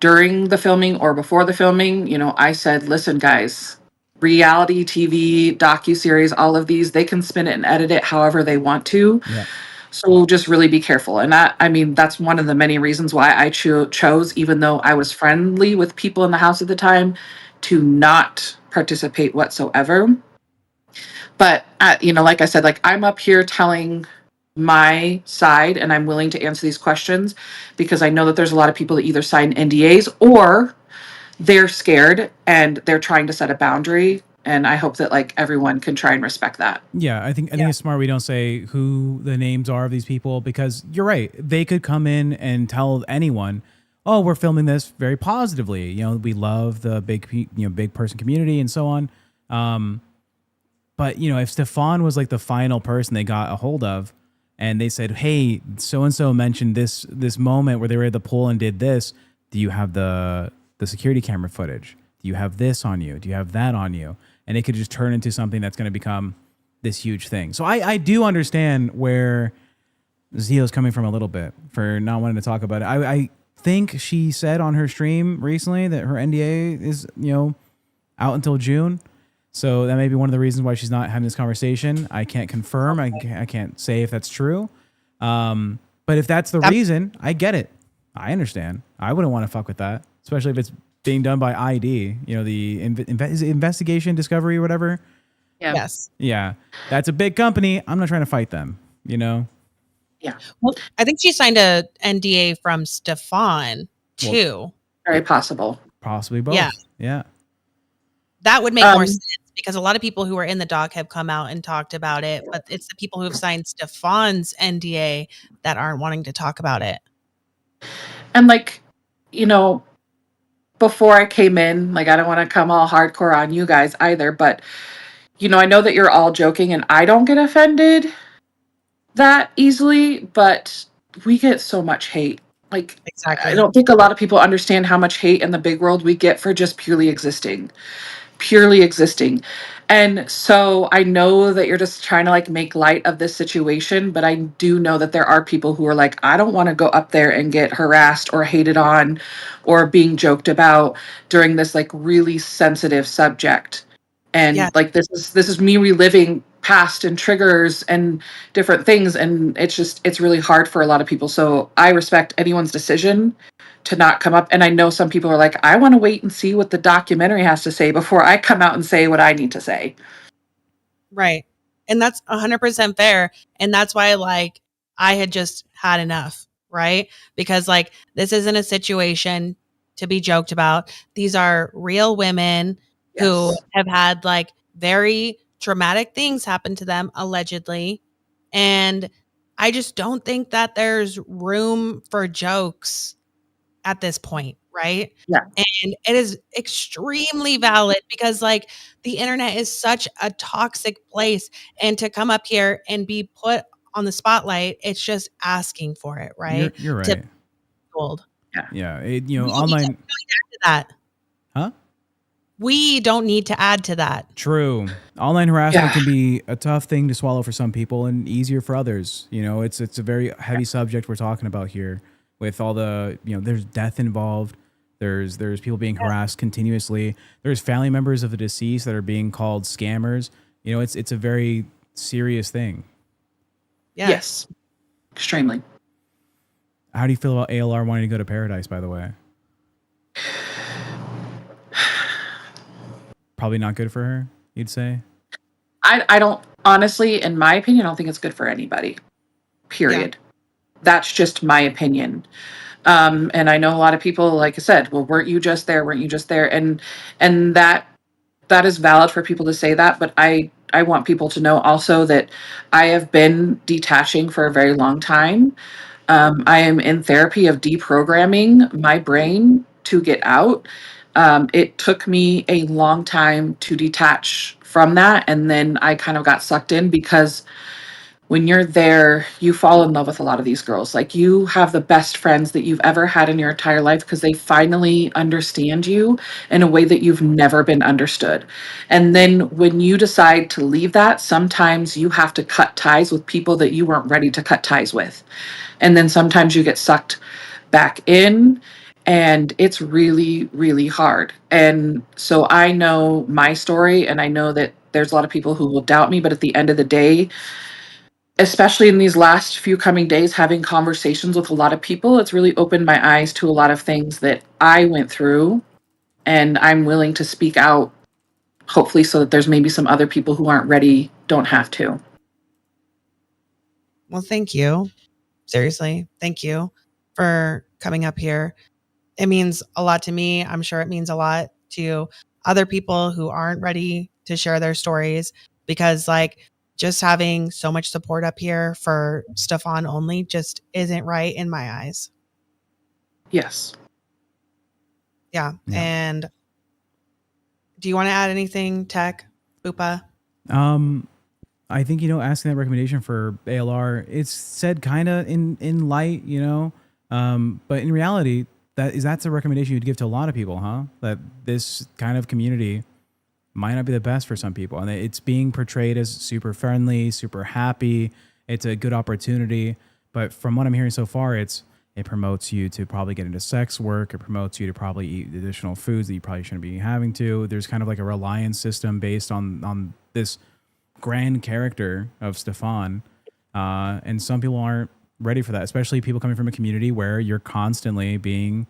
during the filming or before the filming, you know, I said, listen, guys, reality TV, docuseries, all of these, they can spin it and edit it however they want to. Yeah. So just really be careful. And I mean, that's one of the many reasons why I chose, even though I was friendly with people in the house at the time, to not participate whatsoever. But, you know, like I said, like, I'm up here telling my side, and I'm willing to answer these questions because I know that there's a lot of people that either sign NDAs or they're scared and they're trying to set a boundary. And I hope that, like, everyone can try and respect that. Yeah, I think it's smart we don't say who the names are of these people, because you're right. They could come in and tell anyone, "Oh, we're filming this very positively. You know, we love the big person community and so on." But you know, if Stefan was like the final person they got a hold of, and they said, "Hey, so and so mentioned this moment where they were at the pool and did this. Do you have the security camera footage? Do you have this on you? Do you have that on you?" And it could just turn into something that's going to become this huge thing. So I do understand where Zio's coming from a little bit for not wanting to talk about it. I think she said on her stream recently that her NDA is, you know, out until June. So that may be one of the reasons why she's not having this conversation. I can't confirm. I can't say if that's true. But if that's the reason, I get it. I understand. I wouldn't want to fuck with that, especially if it's being done by ID. You know, the is it investigation, discovery, or whatever. Yeah. Yes. Yeah, that's a big company. I'm not trying to fight them. You know. Yeah. Well, I think she signed a NDA from Stefan too. Very possible. Possibly both. Yeah. Yeah. That would make more sense because a lot of people who are in the doc have come out and talked about it, but it's the people who have signed Stefan's NDA that aren't wanting to talk about it. And like, you know, before I came in, like I don't want to come all hardcore on you guys either, but you know, I know that you're all joking and I don't get offended that easily, but we get so much hate. Like, Exactly. I don't think a lot of people understand how much hate in the big world we get for just purely existing. And so I know that you're just trying to like make light of this situation, but I do know that there are people who are like, I don't want to go up there and get harassed or hated on or being joked about during this like really sensitive subject. And Yeah. like this is me reliving past and triggers and different things, and it's really hard for a lot of people. So I respect anyone's decision to not come up. And I know some people are like, I want to wait and see what the documentary has to say before I come out and say what I need to say. Right. And that's 100% fair. And that's why like I had just had enough, right? Because like this isn't a situation to be joked about. These are real women who have had like very traumatic things happen to them allegedly. And I just don't think that there's room for jokes at this point, right? Yeah. And it is extremely valid because like the internet is such a toxic place, and to come up here and be put on the spotlight, it's just asking for it, right? You're right. To gold. Yeah. You know, online. That. Huh? We don't need to add to that. True. Online harassment can be a tough thing to swallow for some people and easier for others. You know, it's a very heavy subject we're talking about here with all the, you know, there's death involved. There's people being harassed continuously. There's family members of the deceased that are being called scammers. You know, it's a very serious thing. Yeah. Yes. Extremely. How do you feel about ALR wanting to go to Pearadise, by the way? Probably not good for her, you'd say? I don't, honestly, in my opinion, I don't think it's good for anybody. Period. Yeah. That's just my opinion. And I know a lot of people, like I said, well, weren't you just there? And that is valid for people to say that. But I want people to know also that I have been detaching for a very long time. I am in therapy of deprogramming my brain to get out. It took me a long time to detach from that. And then I kind of got sucked in because when you're there, you fall in love with a lot of these girls. Like you have the best friends that you've ever had in your entire life because they finally understand you in a way that you've never been understood. And then when you decide to leave that, sometimes you have to cut ties with people that you weren't ready to cut ties with. And then sometimes you get sucked back in. And it's really, really hard. And so I know my story, and I know that there's a lot of people who will doubt me, but at the end of the day, especially in these last few coming days, having conversations with a lot of people, it's really opened my eyes to a lot of things that I went through. And I'm willing to speak out, hopefully, so that there's maybe some other people who aren't ready, don't have to. Well, thank you. Seriously, thank you for coming up here. It means a lot to me. I'm sure it means a lot to other people who aren't ready to share their stories, because like just having so much support up here for Stefan only just isn't right in my eyes. Yes. Yeah. And do you want to add anything, Tech, Bupa? I think, you know, asking that recommendation for ALR, it's said kind of in light, you know, but in reality, that's a recommendation you'd give to a lot of people, huh? That this kind of community might not be the best for some people, and it's being portrayed as super friendly, super happy. It's a good opportunity, but from what I'm hearing so far, it's It promotes you to probably get into sex work. It promotes you to probably eat additional foods that you probably shouldn't be having to. There's kind of like a reliance system based on this grand character of Stefan. And some people aren't ready for that, especially people coming from a community where you're constantly being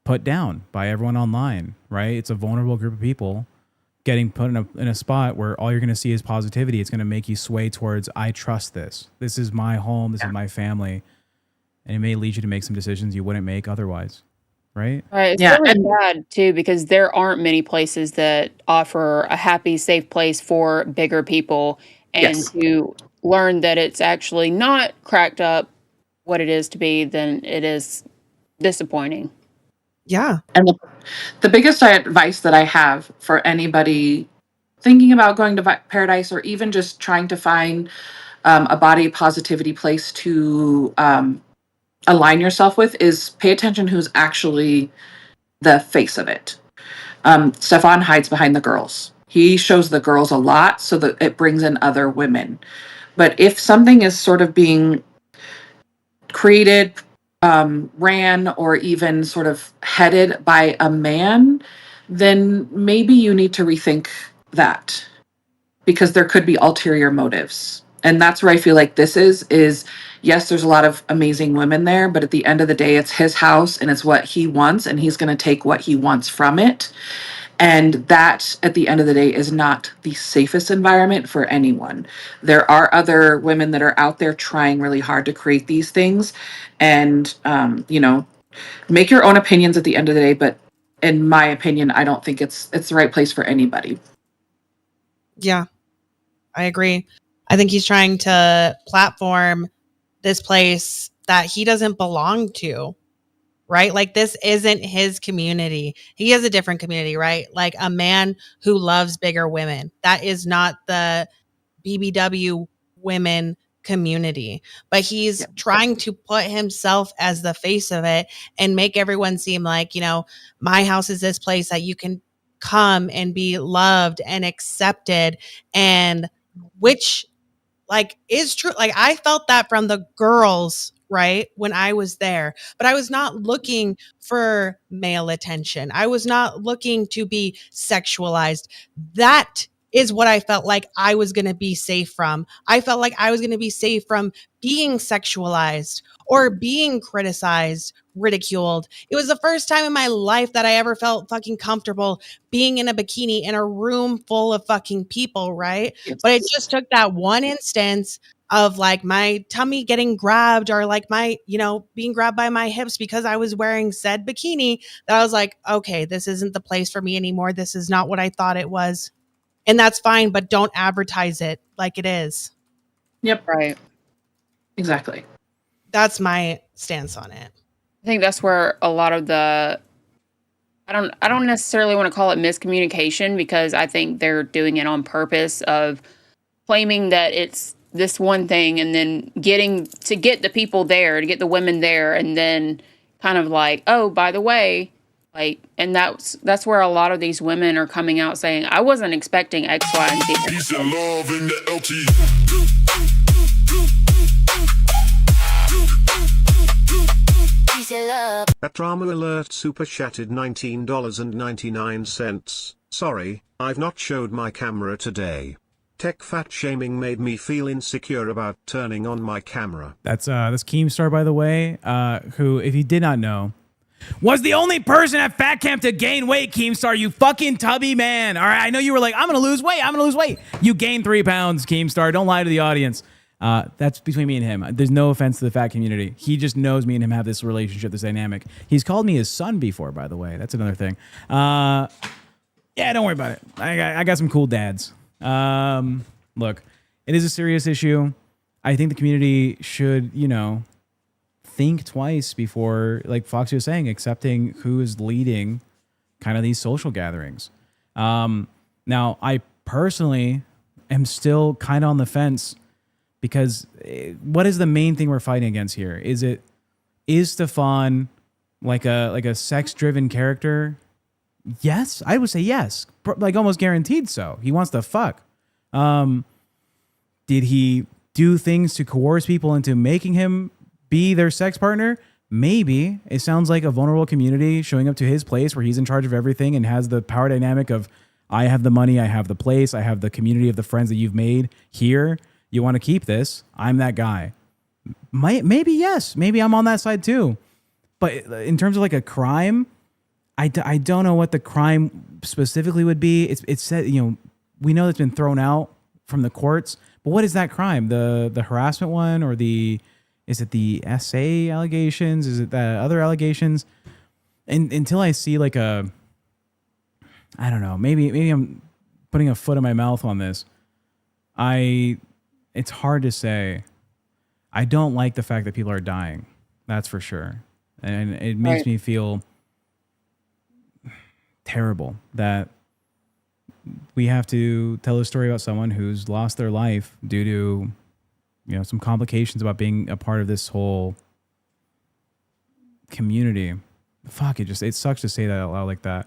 put down by everyone online, right? It's a vulnerable group of people getting put in a spot where all you're going to see is positivity. It's going to make you sway towards, I trust this. This is my home. This is my family. And it may lead you to make some decisions you wouldn't make otherwise, right? Right. It's really sad too, because there aren't many places that offer a happy, safe place for bigger people, and Yes. to learn that it's actually not cracked up what it is to be, then it is disappointing. Yeah. And the biggest advice that I have for anybody thinking about going to Paradise, or even just trying to find a body positivity place to align yourself with, is pay attention who's actually the face of it. Stefan hides behind the girls. He shows the girls a lot so that it brings in other women. But if something is sort of being created, ran, or even sort of headed by a man, then maybe you need to rethink that, because there could be ulterior motives. And that's where I feel like this is yes, there's a lot of amazing women there, but at the end of the day, it's his house and it's what he wants, and he's going to take what he wants from it. And that, at the end of the day, is not the safest environment for anyone. There are other women that are out there trying really hard to create these things, and, make your own opinions at the end of the day. But in my opinion, I don't think it's the right place for anybody. Yeah, I agree. I think he's trying to platform this place that he doesn't belong to, right? Like, this isn't his community. He has a different community, right? Like, a man who loves bigger women. That is not the BBW women community, but he's trying to put himself as the face of it and make everyone seem like, my house is this place that you can come and be loved and accepted, and which is true. Like, I felt that from the girls, right, when I was there, but I was not looking for male attention. I was not looking to be sexualized. That is what I felt like I was going to be safe from. I felt like I was going to be safe from being sexualized or being criticized, ridiculed. It was the first time in my life that I ever felt fucking comfortable being in a bikini in a room full of fucking people, right? Yes. But it just took that one instance of like my tummy getting grabbed, or like my, being grabbed by my hips because I was wearing said bikini, that I was like, okay, this isn't the place for me anymore. This is not what I thought it was. And that's fine, but don't advertise it like it is. Yep. Right. Exactly. That's my stance on it. I think that's where a lot of the I don't necessarily want to call it miscommunication, because I think they're doing it on purpose, of claiming that it's this one thing, and then get the people there, to get the women there, and then kind of like, oh, by the way, and that's where a lot of these women are coming out saying, I wasn't expecting X, Y, and Z. Peace and love in the LT. That drama alert super chatted $19.99. Sorry, I've not showed my camera today. Tech fat shaming made me feel insecure about turning on my camera. That's KEEMSTAR, by the way, who, if you did not know, was the only person at Fat Camp to gain weight. KEEMSTAR, you fucking tubby man. All right, I know you were like, I'm gonna lose weight. You gained 3 pounds, KEEMSTAR. Don't lie to the audience. That's between me and him. There's no offense to the fat community. He just knows me and him have this relationship, this dynamic. He's called me his son before, by the way. That's another thing. Yeah, don't worry about it. I got some cool dads. Look, it is a serious issue. I think the community should, think twice before, like Foxy was saying, accepting who is leading kind of these social gatherings. Now, I personally am still kind of on the fence, because what is the main thing we're fighting against here? Is Stefan like a sex-driven character? Yes, I would say yes. Like almost guaranteed so. He wants to fuck. Did he do things to coerce people into making him be their sex partner, maybe it sounds like a vulnerable community showing up to his place where he's in charge of everything and has the power dynamic of, I have the money, I have the place, I have the community of the friends that you've made here. You want to keep this? I'm that guy. Maybe yes. Maybe I'm on that side too. But in terms of like a crime, I don't know what the crime specifically would be. It's said, we know it's been thrown out from the courts, but what is that crime? The harassment one, or is it the SA allegations? Is it the other allegations? And until I see like I don't know, maybe I'm putting a foot in my mouth on this. It's hard to say. I don't like the fact that people are dying. That's for sure. And it makes me feel terrible that we have to tell a story about someone who's lost their life due to, some complications about being a part of this whole community. Fuck, it sucks to say that out loud like that.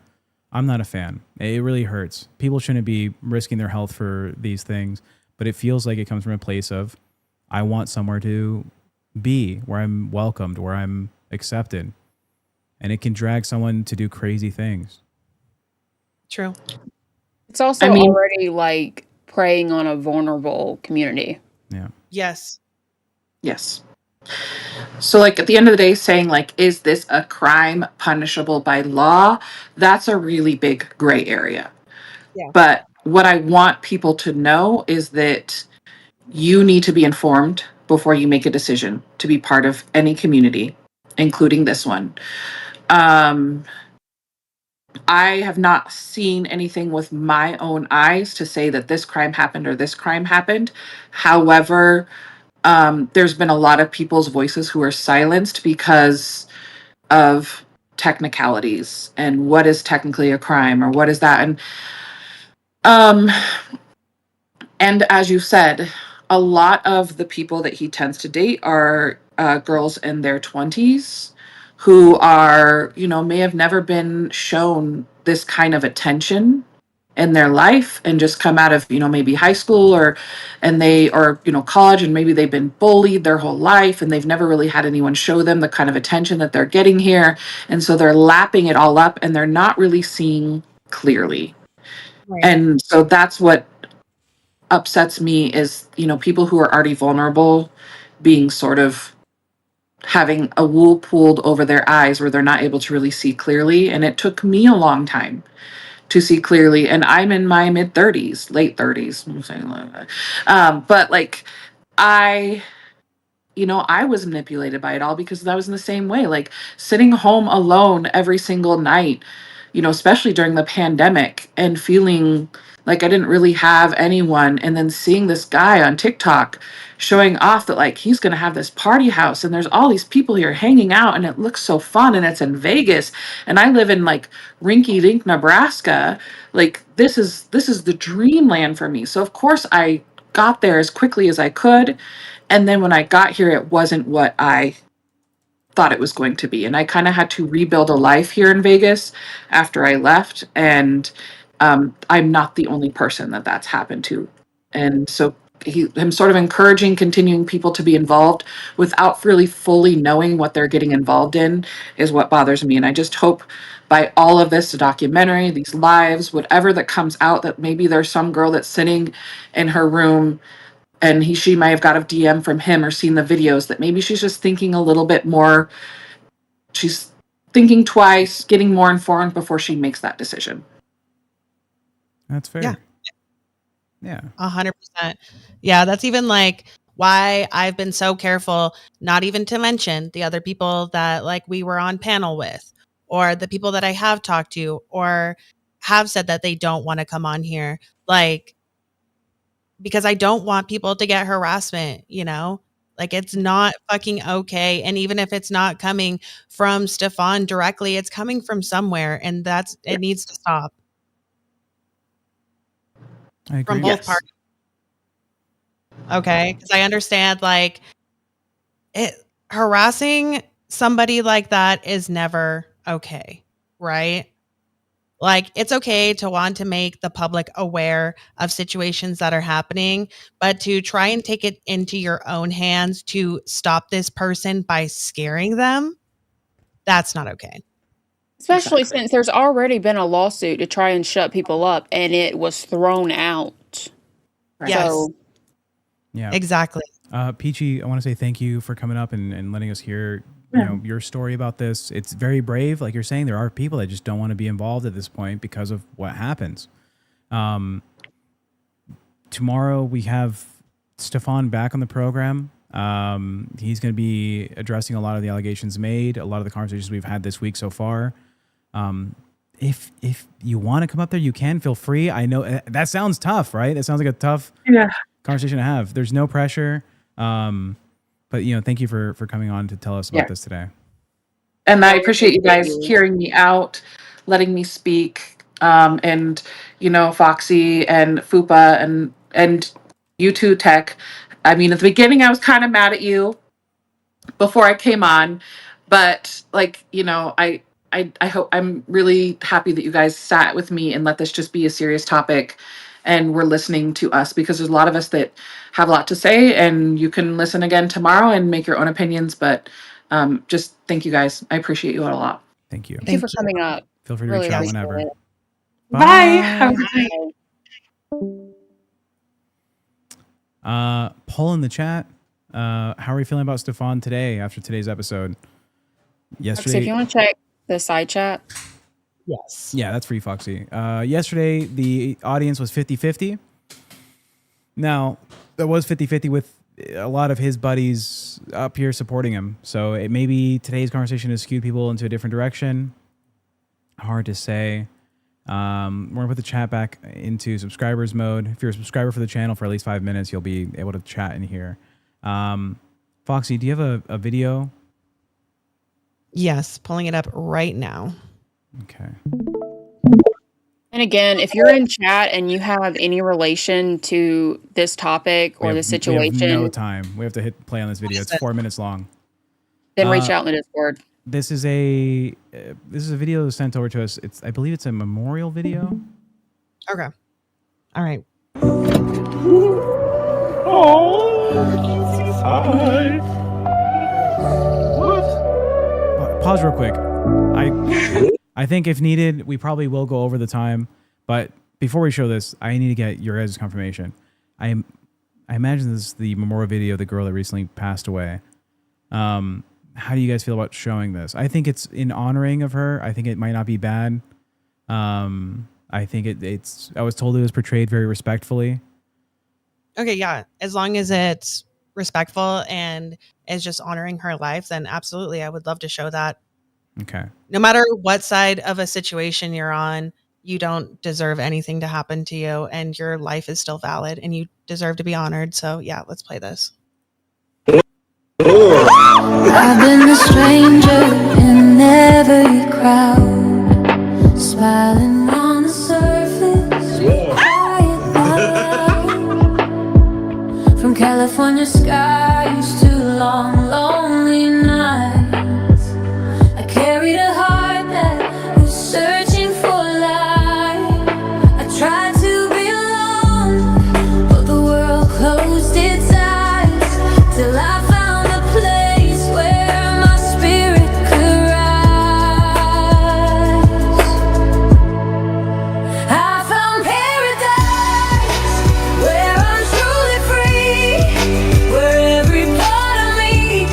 I'm not a fan. It really hurts. People shouldn't be risking their health for these things, but it feels like it comes from a place of, I want somewhere to be, where I'm welcomed, where I'm accepted. And it can drag someone to do crazy things. True. It's also already like preying on a vulnerable community. Yeah. Yes. Yes. So like at the end of the day, saying like, is this a crime punishable by law? That's a really big gray area. Yeah. But what I want people to know is that you need to be informed before you make a decision to be part of any community, including this one. I have not seen anything with my own eyes to say that this crime happened or this crime happened. However, there's been a lot of people's voices who are silenced because of technicalities and what is technically a crime or what is that. And as you said, a lot of the people that he tends to date are girls in their 20s who are, may have never been shown this kind of attention in their life and just come out of, maybe high school or college, and maybe they've been bullied their whole life and they've never really had anyone show them the kind of attention that they're getting here. And so they're lapping it all up and they're not really seeing clearly. Right. And so that's what upsets me is, people who are already vulnerable being sort of having a wool pulled over their eyes where they're not able to really see clearly. And it took me a long time to see clearly. And I'm in my mid 30s, late 30s. I'm saying that. But like I was manipulated by it all because I was in the same way, like sitting home alone every single night, especially during the pandemic, and feeling like I didn't really have anyone. And then seeing this guy on TikTok showing off that like he's going to have this party house and there's all these people here hanging out and it looks so fun and it's in Vegas and I live in like rinky dink Nebraska. Like this is the dreamland for me. So of course I got there as quickly as I could. And then when I got here, it wasn't what I thought it was going to be. And I kind of had to rebuild a life here in Vegas after I left. And I'm not the only person that's happened to. And so I'm sort of encouraging continuing people to be involved without really fully knowing what they're getting involved in is what bothers me. And I just hope by all of this, the documentary, these lives, whatever that comes out, that maybe there's some girl that's sitting in her room and she might have got a DM from him or seen the videos, that maybe she's just thinking a little bit more. She's thinking twice, getting more informed before she makes that decision. That's fair. Yeah. 100%. Yeah. That's even like why I've been so careful not even to mention the other people that like we were on panel with, or the people that I have talked to or have said that they don't want to come on here. Like, because I don't want people to get harassment, like it's not fucking okay. And even if it's not coming from Stefan directly, it's coming from somewhere, and it needs to stop. I agree. From both parties. Okay. Because I understand like harassing somebody like that is never okay. Right. Like, it's okay to want to make the public aware of situations that are happening, but to try and take it into your own hands to stop this person by scaring them, that's not okay. Especially Exactly. since there's already been a lawsuit to try and shut people up and it was thrown out. Right. Yes. So, Yeah. Exactly. Peachy, I want to say thank you for coming up and letting us hear your story about this. It's very brave. Like you're saying, there are people that just don't want to be involved at this point because of what happens. Tomorrow we have Stefan back on the program. He's going to be addressing a lot of the allegations made, a lot of the conversations we've had this week so far. If you want to come up there, you can. Feel free. I know that sounds tough, right? That sounds like a tough conversation to have. There's no pressure. But thank you for coming on to tell us about this today. And I appreciate you guys hearing me out, letting me speak. And Foxy and Fupa and you too, Tech. I mean, at the beginning, I was kind of mad at you before I came on, but I hope I'm really happy that you guys sat with me and let this just be a serious topic and we're listening to us, because there's a lot of us that have a lot to say, and you can listen again tomorrow and make your own opinions. But just thank you guys. I appreciate you all a lot. Thank you. thank you for coming up. Feel free to Really reach out appreciate whenever. it. Bye. Have a good night. Poll in the chat. How are you feeling about Stefan today after today's episode? Yesterday, So if you want to check the side chat. Yes. Yeah, that's free, Foxy. Yesterday, the audience was 50-50. Now, there was 50-50 with a lot of his buddies up here supporting him. So it maybe today's conversation has skewed people into a different direction. Hard to say. We're going to put the chat back into subscribers mode. If you're a subscriber for the channel for at least 5 minutes, you'll be able to chat in here. Foxy, do you have a video? Yes, pulling it up right now. Okay. And again, if you're in chat and you have any relation to this topic or the situation, we have no time. We have to hit play on this video. It's 4 minutes long. then reach out in the Discord. This is a video sent over to us. I believe it's a memorial video. Okay. All right. Pause real quick. I think if needed, we probably will go over the time. But before we show this, I need to get your guys' confirmation. I imagine this is the memorial video of the girl that recently passed away. How do you guys feel about showing this? I think it's in honoring of her. I think it might not be bad. I think it's. I was told it was portrayed very respectfully. Okay, yeah. As long as it's respectful and is just honoring her life, then absolutely, I would love to show that. Okay. No matter what side of a situation you're on, you don't deserve anything to happen to you, and your life is still valid, and you deserve to be honored. So yeah, let's play this. I've been a stranger in every crowd, smiling on the surface, quiet now. From California skies to long, lonely nights, I carried a heart that was searching for light. I tried to be alone, but the world closed its eyes till I found a place where my spirit could rise. I found paradise where I'm truly free, where every part of me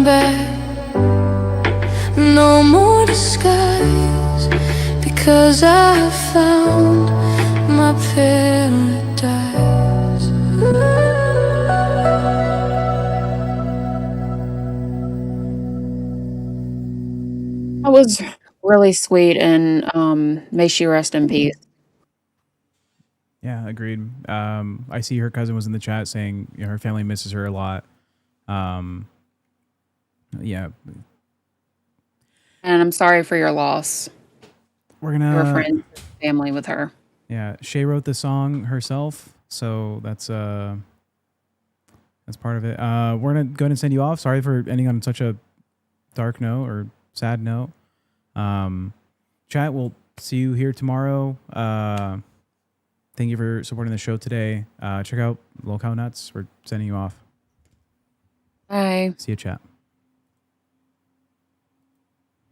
turn back. No more disguise, because I found my paradise. That was really sweet, and may she rest in peace. Yeah, agreed. I see her cousin was in the chat saying, you know, her family misses her a lot. Yeah, And I'm sorry for your loss. we're You were gonna. friends, family with her. Yeah, Shay wrote the song herself, so that's part of it. We're gonna go ahead and send you off. Sorry for ending on such a dark note or sad note. Chat, we'll see you here tomorrow. Thank you for supporting the show today. Check out Low Cow Nuts. We're sending you off. Bye. See you, chat.